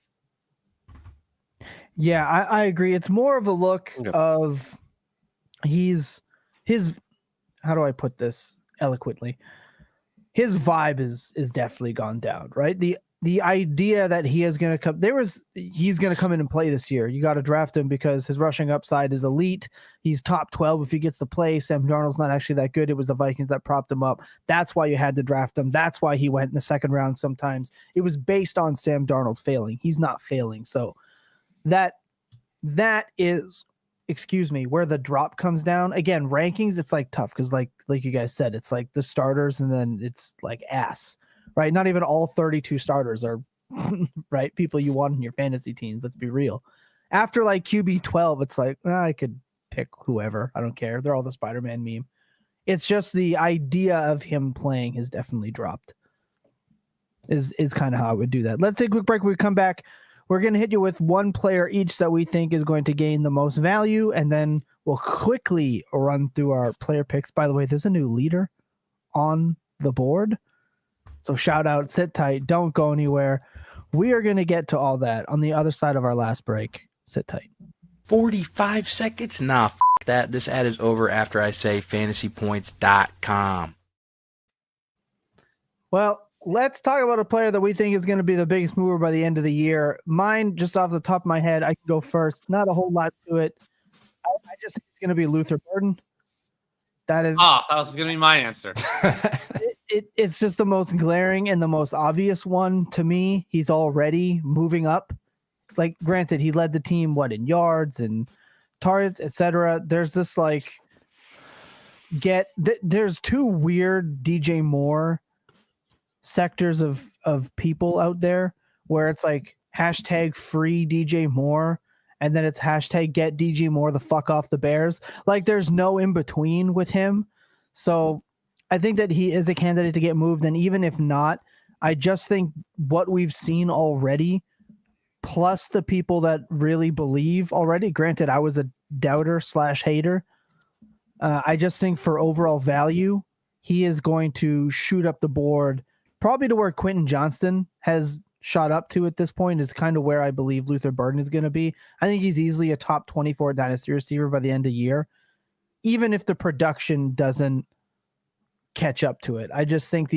A: Yeah, I agree. It's more of a look of his, how do I put this eloquently? His vibe is definitely gone down, right? The idea that he is going to come, he's going to come in and play this year. You got to draft him because his rushing upside is elite. He's top 12 if he gets to play. Sam Darnold's not actually that good. It was the Vikings that propped him up. That's why you had to draft him. That's why he went in the second round sometimes. It was based on Sam Darnold failing. He's not failing. So that is, where the drop comes down. Again, rankings, it's like tough because like you guys said, it's like the starters and then it's like ass. Right, not even all 32 starters are right people you want in your fantasy teams. Let's be real. After like QB 12, it's like I could pick whoever. I don't care. They're all the Spider-Man meme. It's just the idea of him playing has definitely dropped. Is kind of how I would do that. Let's take a quick break. When we come back, we're going to hit you with one player each that we think is going to gain the most value, and then we'll quickly run through our player picks. By the way, there's a new leader on the board. So shout out, sit tight, don't go anywhere. We are going to get to all that on the other side of our last break. Sit tight.
F: 45 seconds? Nah, that. This ad is over after I say fantasypoints.com.
A: Well, let's talk about a player that we think is going to be the biggest mover by the end of the year. Mine, just off the top of my head, I can go first. Not a whole lot to it. I just think it's going to be Luther Burden. That was
C: going to be my answer.
A: It's just the most glaring and the most obvious one to me. He's already moving up. Like, granted, he led the team in yards and targets, etc. There's this there's two weird DJ Moore sectors of people out there where it's like hashtag free DJ Moore, and then it's hashtag get DJ Moore the fuck off the Bears. Like, there's no in between with him. So I think that he is a candidate to get moved. And even if not, I just think what we've seen already, plus the people that really believe already, granted, I was a doubter/hater. I just think for overall value, he is going to shoot up the board, probably to where Quentin Johnston has shot up to at this point, is kind of where I believe Luther Burden is going to be. I think he's easily a top 24 dynasty receiver by the end of the year, even if the production doesn't catch up to it. I just think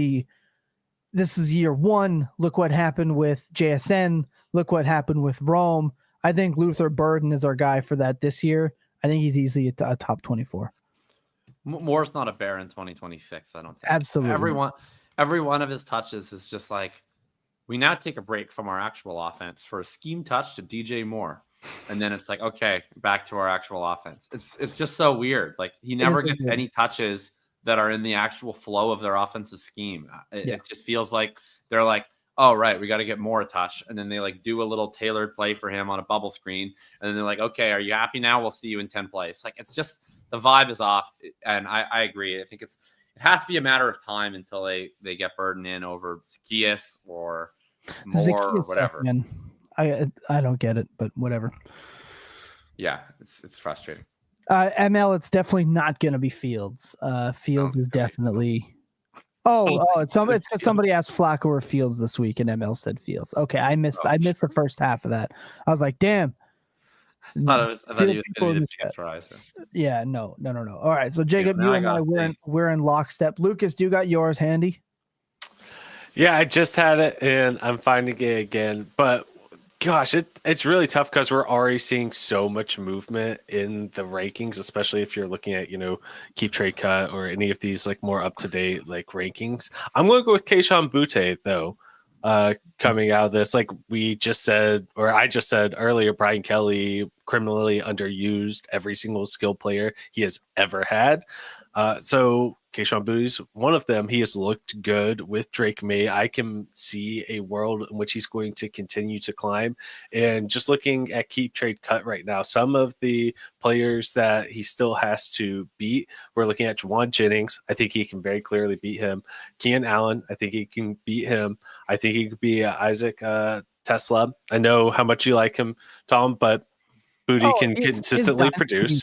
A: this is year one. Look what happened with JSN. Look what happened with Rome. I think Luther Burden is our guy for that this year. I think he's easily a top 24.
C: Moore's not a bear in 2026, I don't think.
A: Absolutely.
C: Every one of his touches is just like, we now take a break from our actual offense for a scheme touch to DJ Moore. And then it's like, okay, back to our actual offense. It's just so weird. Like, he never gets any touches that are in the actual flow of their offensive scheme. It just feels like they're like, oh, right, we got to get more a touch. And then they do a little tailored play for him on a bubble screen. And then they're like, okay, are you happy now? We'll see you in 10 plays. Like, it's just, the vibe is off. And I agree. I think it has to be a matter of time until they get Burden in over Zacchaeus or Moore or whatever.
A: I don't get it, but whatever.
C: Yeah, it's frustrating.
A: ML, it's definitely not going to be Fields. Fields is definitely. It's because somebody asked Flacco or Fields this week, and ML said Fields. Okay, I missed the first half of that. I was like, damn.
C: I thought he was going to be the tries.
A: Yeah, no. All right, so Jacob, you and I, we're in lockstep. Lucas, do you got yours handy?
D: Yeah, I just had it, and I'm finding it again, but. Gosh, it's really tough because we're already seeing so much movement in the rankings, especially if you're looking at, Keep Trade Cut or any of these more up-to-date rankings. I'm going to go with Kayshon Boutte, though, coming out of this. Like I just said earlier, Brian Kelly criminally underused every single skill player he has ever had. So Kayshon Boutte's one of them. He has looked good with Drake May. I can see a world in which he's going to continue to climb. And just looking at keep trade cut right now, some of the players that he still has to beat, we're looking at Juwan Jennings. I think he can very clearly beat him. Keenan Allen, I think he can beat him. I think he could be Isaac Tesla. I know how much you like him, Tom, but Boutte can consistently produce.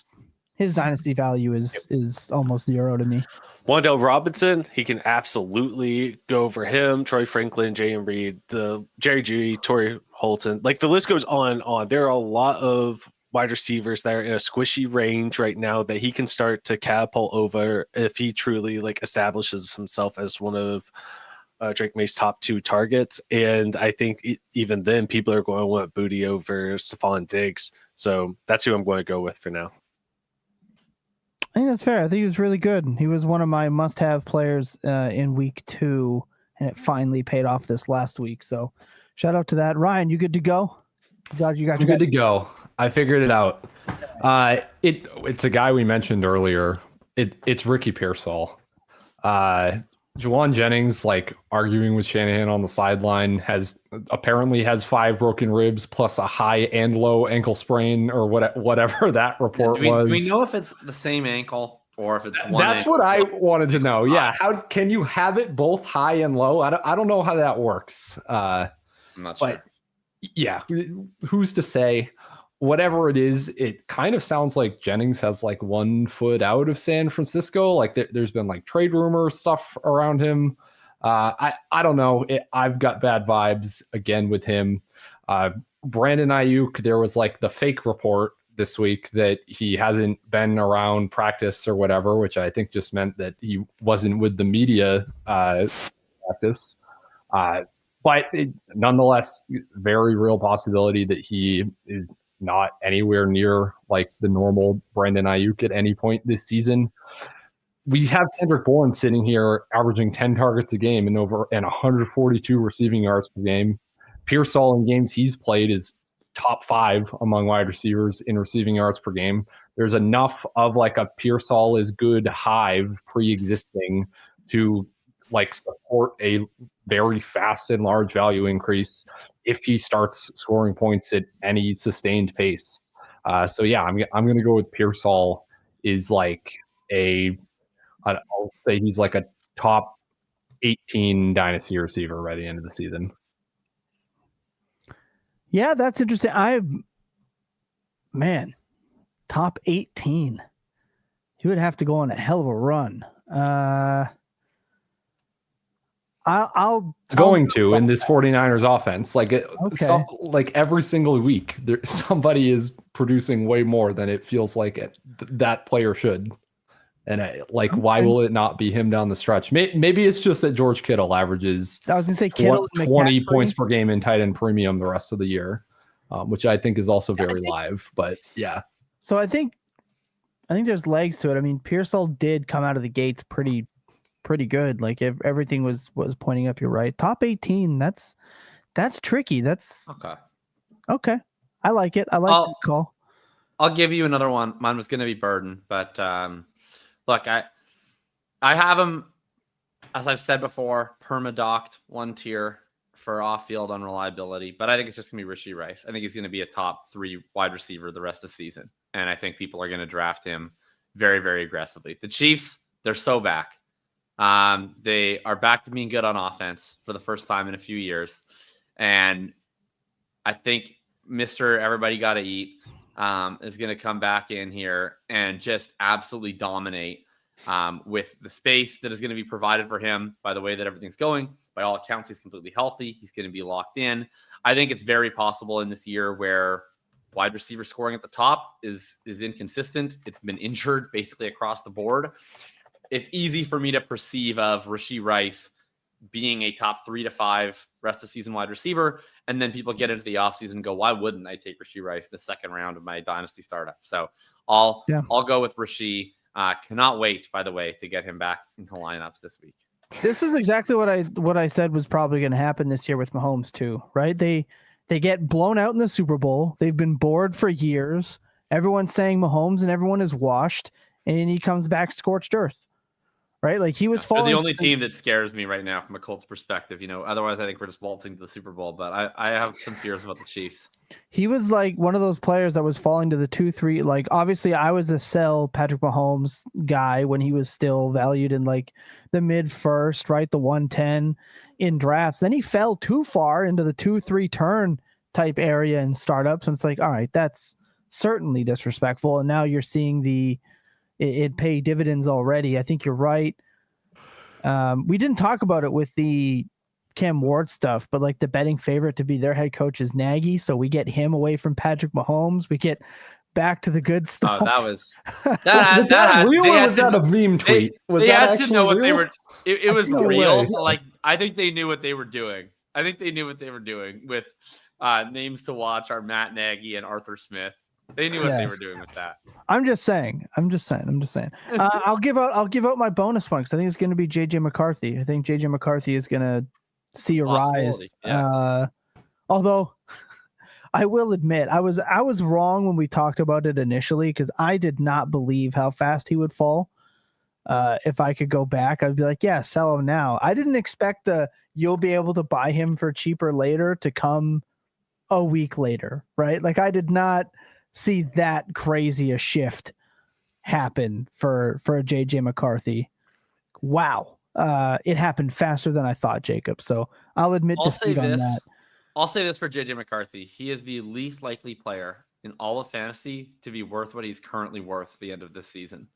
A: His dynasty value is almost zero to me.
D: Wan'Dale Robinson, he can absolutely go over him. Troy Franklin, J.M. Reed, Jerry Jeudy, Torrey Holton. Like the list goes on and on. There are a lot of wide receivers that are in a squishy range right now that he can start to catapult over if he truly like establishes himself as one of Drake May's top 2 targets. And I think even then people are going to want Boutte over Stephon Diggs. So that's who I'm going to go with for now.
A: I think that's fair. I think he was really good. He was one of my must-have players in week 2, and it finally paid off this last week. So shout out to that. Ryan, you good to go? I'm good
B: to go. I figured it out. It's a guy we mentioned earlier. It's Ricky Pearsall. Juwan Jennings, like arguing with Shanahan on the sideline, apparently has 5 broken ribs plus a high and low ankle sprain or whatever that report was.
C: Do we know if it's the same ankle or if it's one?
B: That's what I wanted to know. Yeah, how can you have it both high and low? I don't know how that works.
C: I'm not sure.
B: But yeah, who's to say? Whatever it is, it kind of sounds like Jennings has like 1 foot out of San Francisco. Like there's been like trade rumor stuff around him. I don't know. I've got bad vibes again with him. Brandon Ayuk, there was like the fake report this week that he hasn't been around practice or whatever, which I think just meant that he wasn't with the media practice. But nonetheless, very real possibility that he is not anywhere near like the normal Brandon Ayuk at any point this season. We have Kendrick Bourne sitting here averaging 10 targets a game and 142 receiving yards per game. Pearsall in games he's played is top 5 among wide receivers in receiving yards per game. There's enough of like a Pearsall is good hive pre-existing to like support a very fast and large value increase if he starts scoring points at any sustained pace. So yeah, I'm going to go with Pearsall is like I'll say he's like a top 18 dynasty receiver by the end of the season.
A: Yeah, that's interesting. Top 18. He would have to go on a hell of a run.
B: It's going to in this 49ers offense. Like like every single week, somebody is producing way more than it feels like that player should. And why will it not be him down the stretch? Maybe it's just that George Kittle averages 20 points per game in tight end premium the rest of the year, which I think is also very live. But yeah.
A: So I think there's legs to it. I mean, Pearsall did come out of the gates pretty good. Like everything was pointing up. You're right. Top 18. That's tricky. That's okay. I like it. I like that call.
C: I'll give you another one. Mine was going to be Burden, but look, I have him, as I've said before, perma-docked 1 tier for off-field unreliability, but I think it's just going to be Rashee Rice. I think he's going to be a top 3 wide receiver the rest of the season, and I think people are going to draft him very, very aggressively. The Chiefs, they're so back. They are back to being good on offense for the first time in a few years, and I think Mr. Everybody Gotta Eat is going to come back in here and just absolutely dominate with the space that is going to be provided for him by the way that everything's going. By all accounts, he's completely healthy. He's going to be locked in. I think it's very possible in this year where wide receiver scoring at the top is inconsistent. It's been injured basically across the board. It's easy for me to perceive of Rashee Rice being a top 3 to 5 rest of season wide receiver. And then people get into the offseason and go, why wouldn't I take Rashee Rice the second round of my dynasty startup? So I'll go with Rashee. Cannot wait, by the way, to get him back into lineups this week.
A: This is exactly what I said was probably going to happen this year with Mahomes too, right? They get blown out in the Super Bowl. They've been bored for years. Everyone's saying Mahomes and everyone is washed, and he comes back scorched earth. right? Like he was
C: They're
A: falling.
C: the only team that scares me right now from a Colts perspective. Otherwise I think we're just waltzing to the Super Bowl. But I have some fears about the Chiefs.
A: He was like one of those players that was falling to the 2-3. Like obviously, I was a sell Patrick Mahomes guy when he was still valued in like the mid first, right, the 110 in drafts. Then he fell too far into the 2-3 turn type area in startups, and it's like, all right, that's certainly disrespectful. And now you're seeing it pay dividends already. I think you're right. We didn't talk about it with the Cam Ward stuff, but like the betting favorite to be their head coach is Nagy, so we get him away from Patrick Mahomes. We get back to the good stuff.
C: Oh, that was
B: Was that real or was that a meme tweet?
C: They had to know what they were. It was
B: No
C: real.
B: way.
C: Like I think they knew what they were doing. I think they knew what they were doing with names to watch are Matt Nagy and Arthur Smith. They knew what they were doing with that.
A: I'm just saying. I'll give out my bonus one because I think it's going to be JJ McCarthy. I think JJ McCarthy is going to see a rise.
C: Yeah.
A: Although I will admit I was wrong when we talked about it initially because I did not believe how fast he would fall. If I could go back, I'd be like, yeah, sell him now. I didn't expect you'll be able to buy him for cheaper later to come a week later, right? Like I did not see that crazy a shift happen for a JJ McCarthy. Wow. It happened faster than I thought, Jacob. So I'll admit defeat on that.
C: I'll say this for JJ McCarthy. He is the least likely player in all of fantasy to be worth what he's currently worth at the end of this season.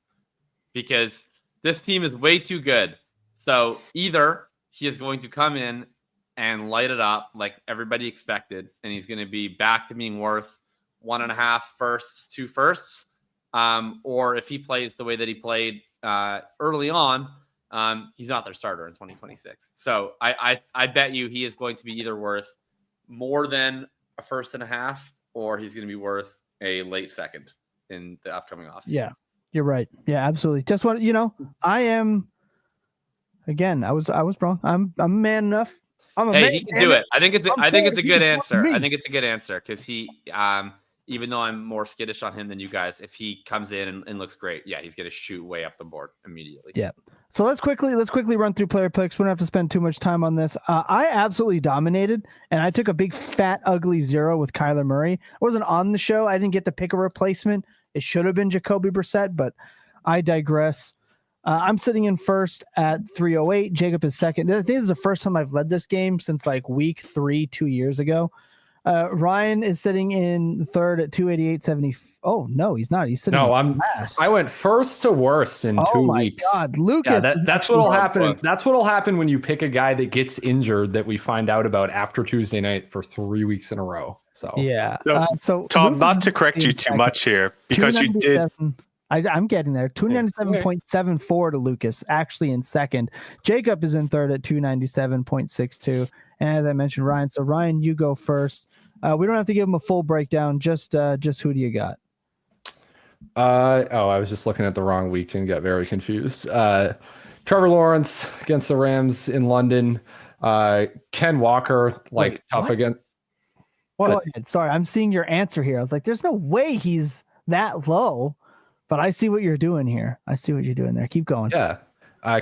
C: Because this team is way too good. So either he is going to come in and light it up like everybody expected, and he's going to be back to being worth 1.5 firsts, 2 firsts. Or if he plays the way that he played early on, he's not their starter in 2026. So I bet you he is going to be either worth more than a 1.5 or he's going to be worth a late second in the upcoming offseason.
A: Yeah, you're right. Yeah, absolutely. Just want I am. Again, I was wrong. I'm man enough.
C: He can do it. I think it's a good answer. I think it's a good answer because he, even though I'm more skittish on him than you guys, if he comes in and looks great, yeah, he's going to shoot way up the board immediately.
A: Yeah. So let's quickly run through player picks. We don't have to spend too much time on this. I absolutely dominated, and I took a big fat ugly 0 with Kyler Murray. I wasn't on the show. I didn't get to pick a replacement. It should have been Jacoby Brissett, but I digress. I'm sitting in first at 308. Jacob is second. I think this is the first time I've led this game since like week 3, 2 years ago. Ryan is sitting in third at 288.70. Oh no, he's not. He's sitting.
B: I'm
A: last.
B: I went first to worst in 2 weeks.
A: Oh my God, Lucas.
B: Yeah, that's what'll happen. That's what'll happen when you pick a guy that gets injured that we find out about after Tuesday night for 3 weeks in a row. So
A: yeah.
D: So Tom,
A: Lucas
D: not to correct you too much here because you did.
A: I'm getting there. 297.74 to Lucas, actually in second. Jacob is in third at 297.62. And as I mentioned, Ryan. So Ryan, you go first. We don't have to give him a full breakdown. Just who do you got?
B: I was just looking at the wrong week and got very confused. Trevor Lawrence against the Rams in London. Ken Walker, tough again. What?
A: Go ahead. Sorry, I'm seeing your answer here. I was like, there's no way he's that low. But I see what you're doing here. I see what you're doing there. Keep going.
B: Yeah.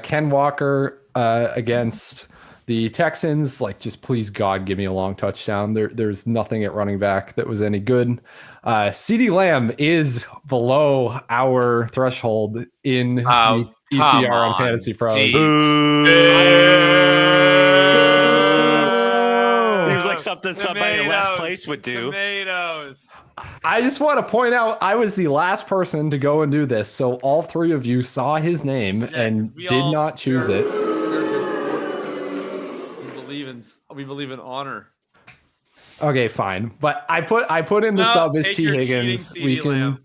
B: Ken Walker against the Texans. Just please, God, give me a long touchdown. There's nothing at running back that was any good. CeeDee Lamb is below our threshold in the ECR on Fantasy Pros.
D: Seems like something somebody in last place would do.
C: Tomatoes.
B: I just want to point out I was the last person to go and do this, so all 3 of you saw his name and did not choose it.
C: We believe in honor.
B: Okay, fine, but I put in the sub as T Higgins. We can.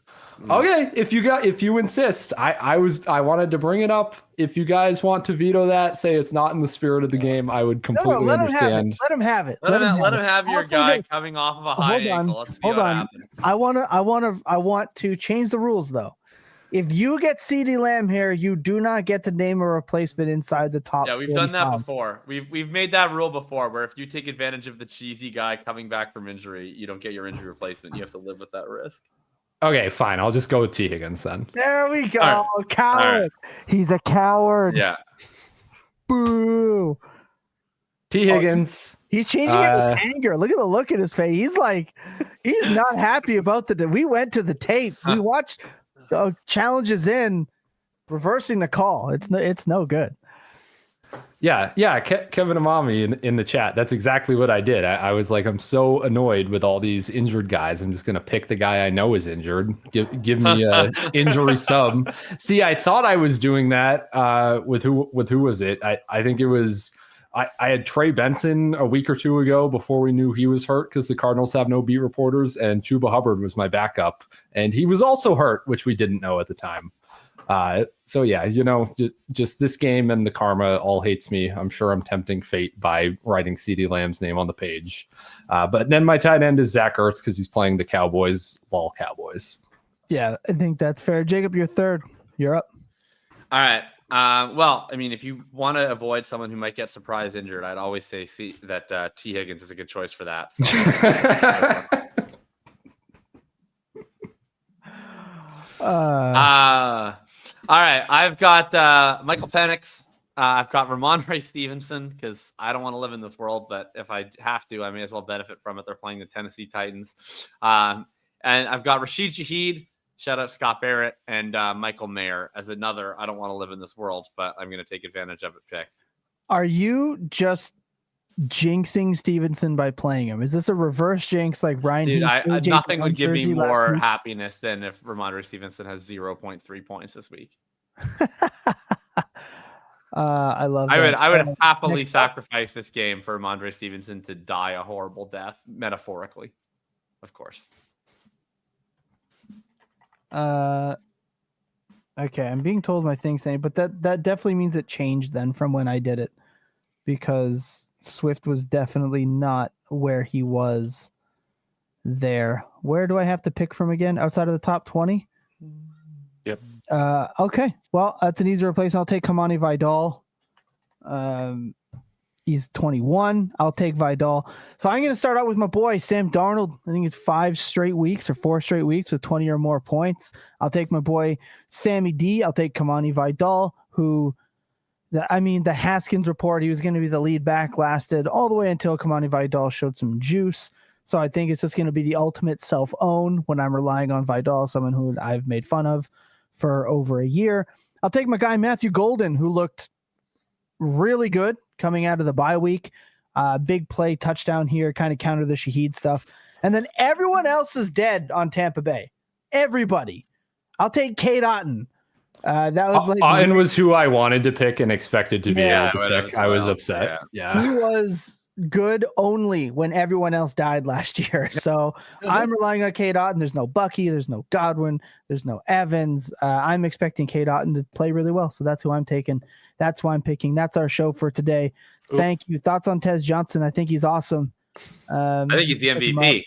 B: Okay, if you insist, I wanted to bring it up. If you guys want to veto that, say it's not in the spirit of the game, I would completely understand.
A: Let him have it.
C: Let him have your guy coming off of a high ankle. Let's see what happens.
A: I want to change the rules though. If you get CeeDee Lamb here, you do not get to name a replacement inside the top.
C: Yeah, we've done that before. We've made that rule before, where if you take advantage of the cheesy guy coming back from injury, you don't get your injury replacement. You have to live with that risk.
B: Okay, fine. I'll just go with T. Higgins then.
A: There we go.
C: All
A: Coward.
C: All right.
A: He's a coward.
C: Yeah.
A: Boo.
B: T. Higgins.
A: He's changing it with anger. Look at the look in his face. He's like, he's not happy about we went to the tape. We watched challenges in reversing the call. It's no good.
B: Yeah. Kevin Amami in the chat. That's exactly what I did. I was like, I'm so annoyed with all these injured guys. I'm just going to pick the guy I know is injured. Give me a injury sub. See, I thought I was doing that with who was it? I think it was, I had Trey Benson a week or two ago before we knew he was hurt because the Cardinals have no beat reporters, and Chuba Hubbard was my backup, and he was also hurt, which we didn't know at the time. So yeah, just this game and the karma all hates me. I'm sure I'm tempting fate by writing CeeDee Lamb's name on the page. But then my tight end is Zach Ertz because he's playing the Cowboys, lol Cowboys.
A: Yeah, I think that's fair. Jacob, you're third. You're up.
C: All right. Well, I mean, if you want to avoid someone who might get surprise injured, I'd always say that T. Higgins is a good choice for that. So. All right. I've got Michael Penix. I've got Ramondre Stevenson because I don't want to live in this world, but if I have to, I may as well benefit from it. They're playing the Tennessee Titans. And I've got Rashid Shaheed. Shout out Scott Barrett and Michael Mayer as another I don't want to live in this world, but I'm going to take advantage of it pick.
A: Are you just jinxing Stevenson by playing him? Is this a reverse jinx like Ryan?
C: Dude, nothing would give me more happiness than if Ramondre Stevenson has 0.3 points this week.
A: I love
C: that. I would happily sacrifice this game for Ramondre Stevenson to die a horrible death, metaphorically, of course.
A: Okay, I'm being told my thing's saying, but that definitely means it changed then from when I did it, because Swift was definitely not where he was there. Where do I have to pick from again? Outside of the top 20?
D: Yep.
A: Okay. Well, that's an easy replacement. I'll take Kamani Vidal. He's 21. I'll take Vidal. So I'm going to start out with my boy, Sam Darnold. I think it's 4 straight weeks with 20 or more points. I'll take my boy, Sammy D. I'll take Kamani Vidal, who, the Haskins report, he was going to be the lead back, lasted all the way until Kamani Vidal showed some juice. So I think it's just going to be the ultimate self-own when I'm relying on Vidal, someone who I've made fun of for over a year. I'll take my guy, Matthew Golden, who looked really good coming out of the bye week. Big play touchdown here, kind of counter the Shaheed stuff. And then everyone else is dead on Tampa Bay. Everybody. I'll take Cade Otton. That was
B: Otton was who I wanted to pick and expected to be able to pick. I was upset. Yeah.
A: He was good only when everyone else died last year. So I'm relying on Cade Otton. There's no Bucky. There's no Godwin. There's no Evans. I'm expecting Cade Otton to play really well. So that's who I'm taking. That's why I'm picking. That's our show for today. Thank you. Thoughts on Tez Johnson? I think he's awesome.
C: I think he's the MVP.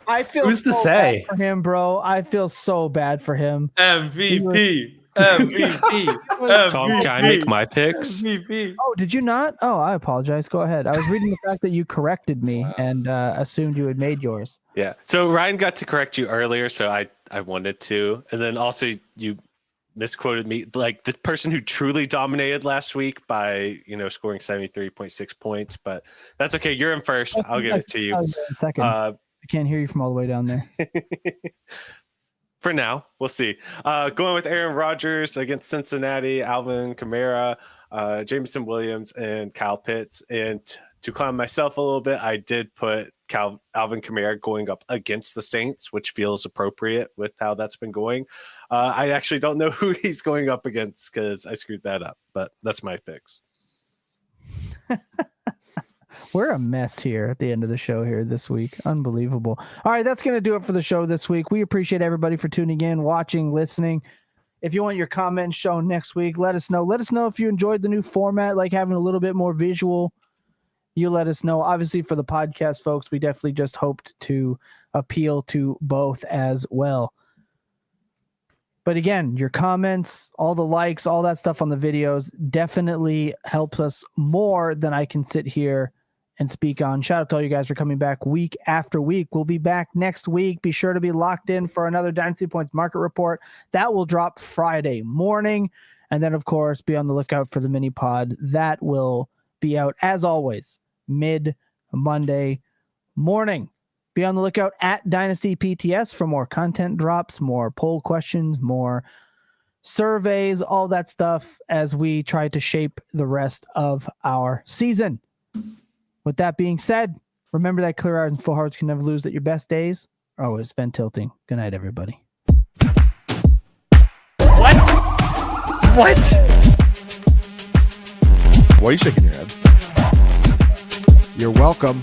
A: I feel
B: Who's to say
A: bad for him, bro? I feel so bad for him.
C: MVP.
D: Tom, can I make my picks?
C: MVP.
A: Oh, did you not? Oh, I apologize. Go ahead. I was reading the fact that you corrected me and assumed you had made yours.
D: Yeah. So Ryan got to correct you earlier, so I wanted to. And then also you misquoted me, like the person who truly dominated last week by, scoring 73.6 points, but that's okay. You're in first. I'll give it to you.
A: A second. I can't hear you from all the way down there.
D: For now, we'll see. Going with Aaron Rodgers against Cincinnati, Alvin Kamara, Jameson Williams, and Kyle Pitts. And to clown myself a little bit, I did put Alvin Kamara going up against the Saints, which feels appropriate with how that's been going. I actually don't know who he's going up against because I screwed that up, but that's my picks.
A: We're a mess here at the end of the show here this week. Unbelievable. All right, that's going to do it for the show this week. We appreciate everybody for tuning in, watching, listening. If you want your comments shown next week, let us know. Let us know if you enjoyed the new format, like having a little bit more visual. You let us know. Obviously, for the podcast folks, we definitely just hoped to appeal to both as well. But again, your comments, all the likes, all that stuff on the videos definitely helps us more than I can sit here and speak on. Shout out to all you guys for coming back week after week. We'll be back next week. Be sure to be locked in for another Dynasty Points market report. That will drop Friday morning. And then, of course, be on the lookout for the mini pod. That will be out, as always, mid-Monday morning. Be on the lookout at Dynasty PTS for more content drops, more poll questions, more surveys, all that stuff as we try to shape the rest of our season. With that being said, remember that clear eyes and full hearts can never lose, that your best days are always spent tilting. Good night, everybody.
G: What? Why are you shaking your head?
H: You're welcome.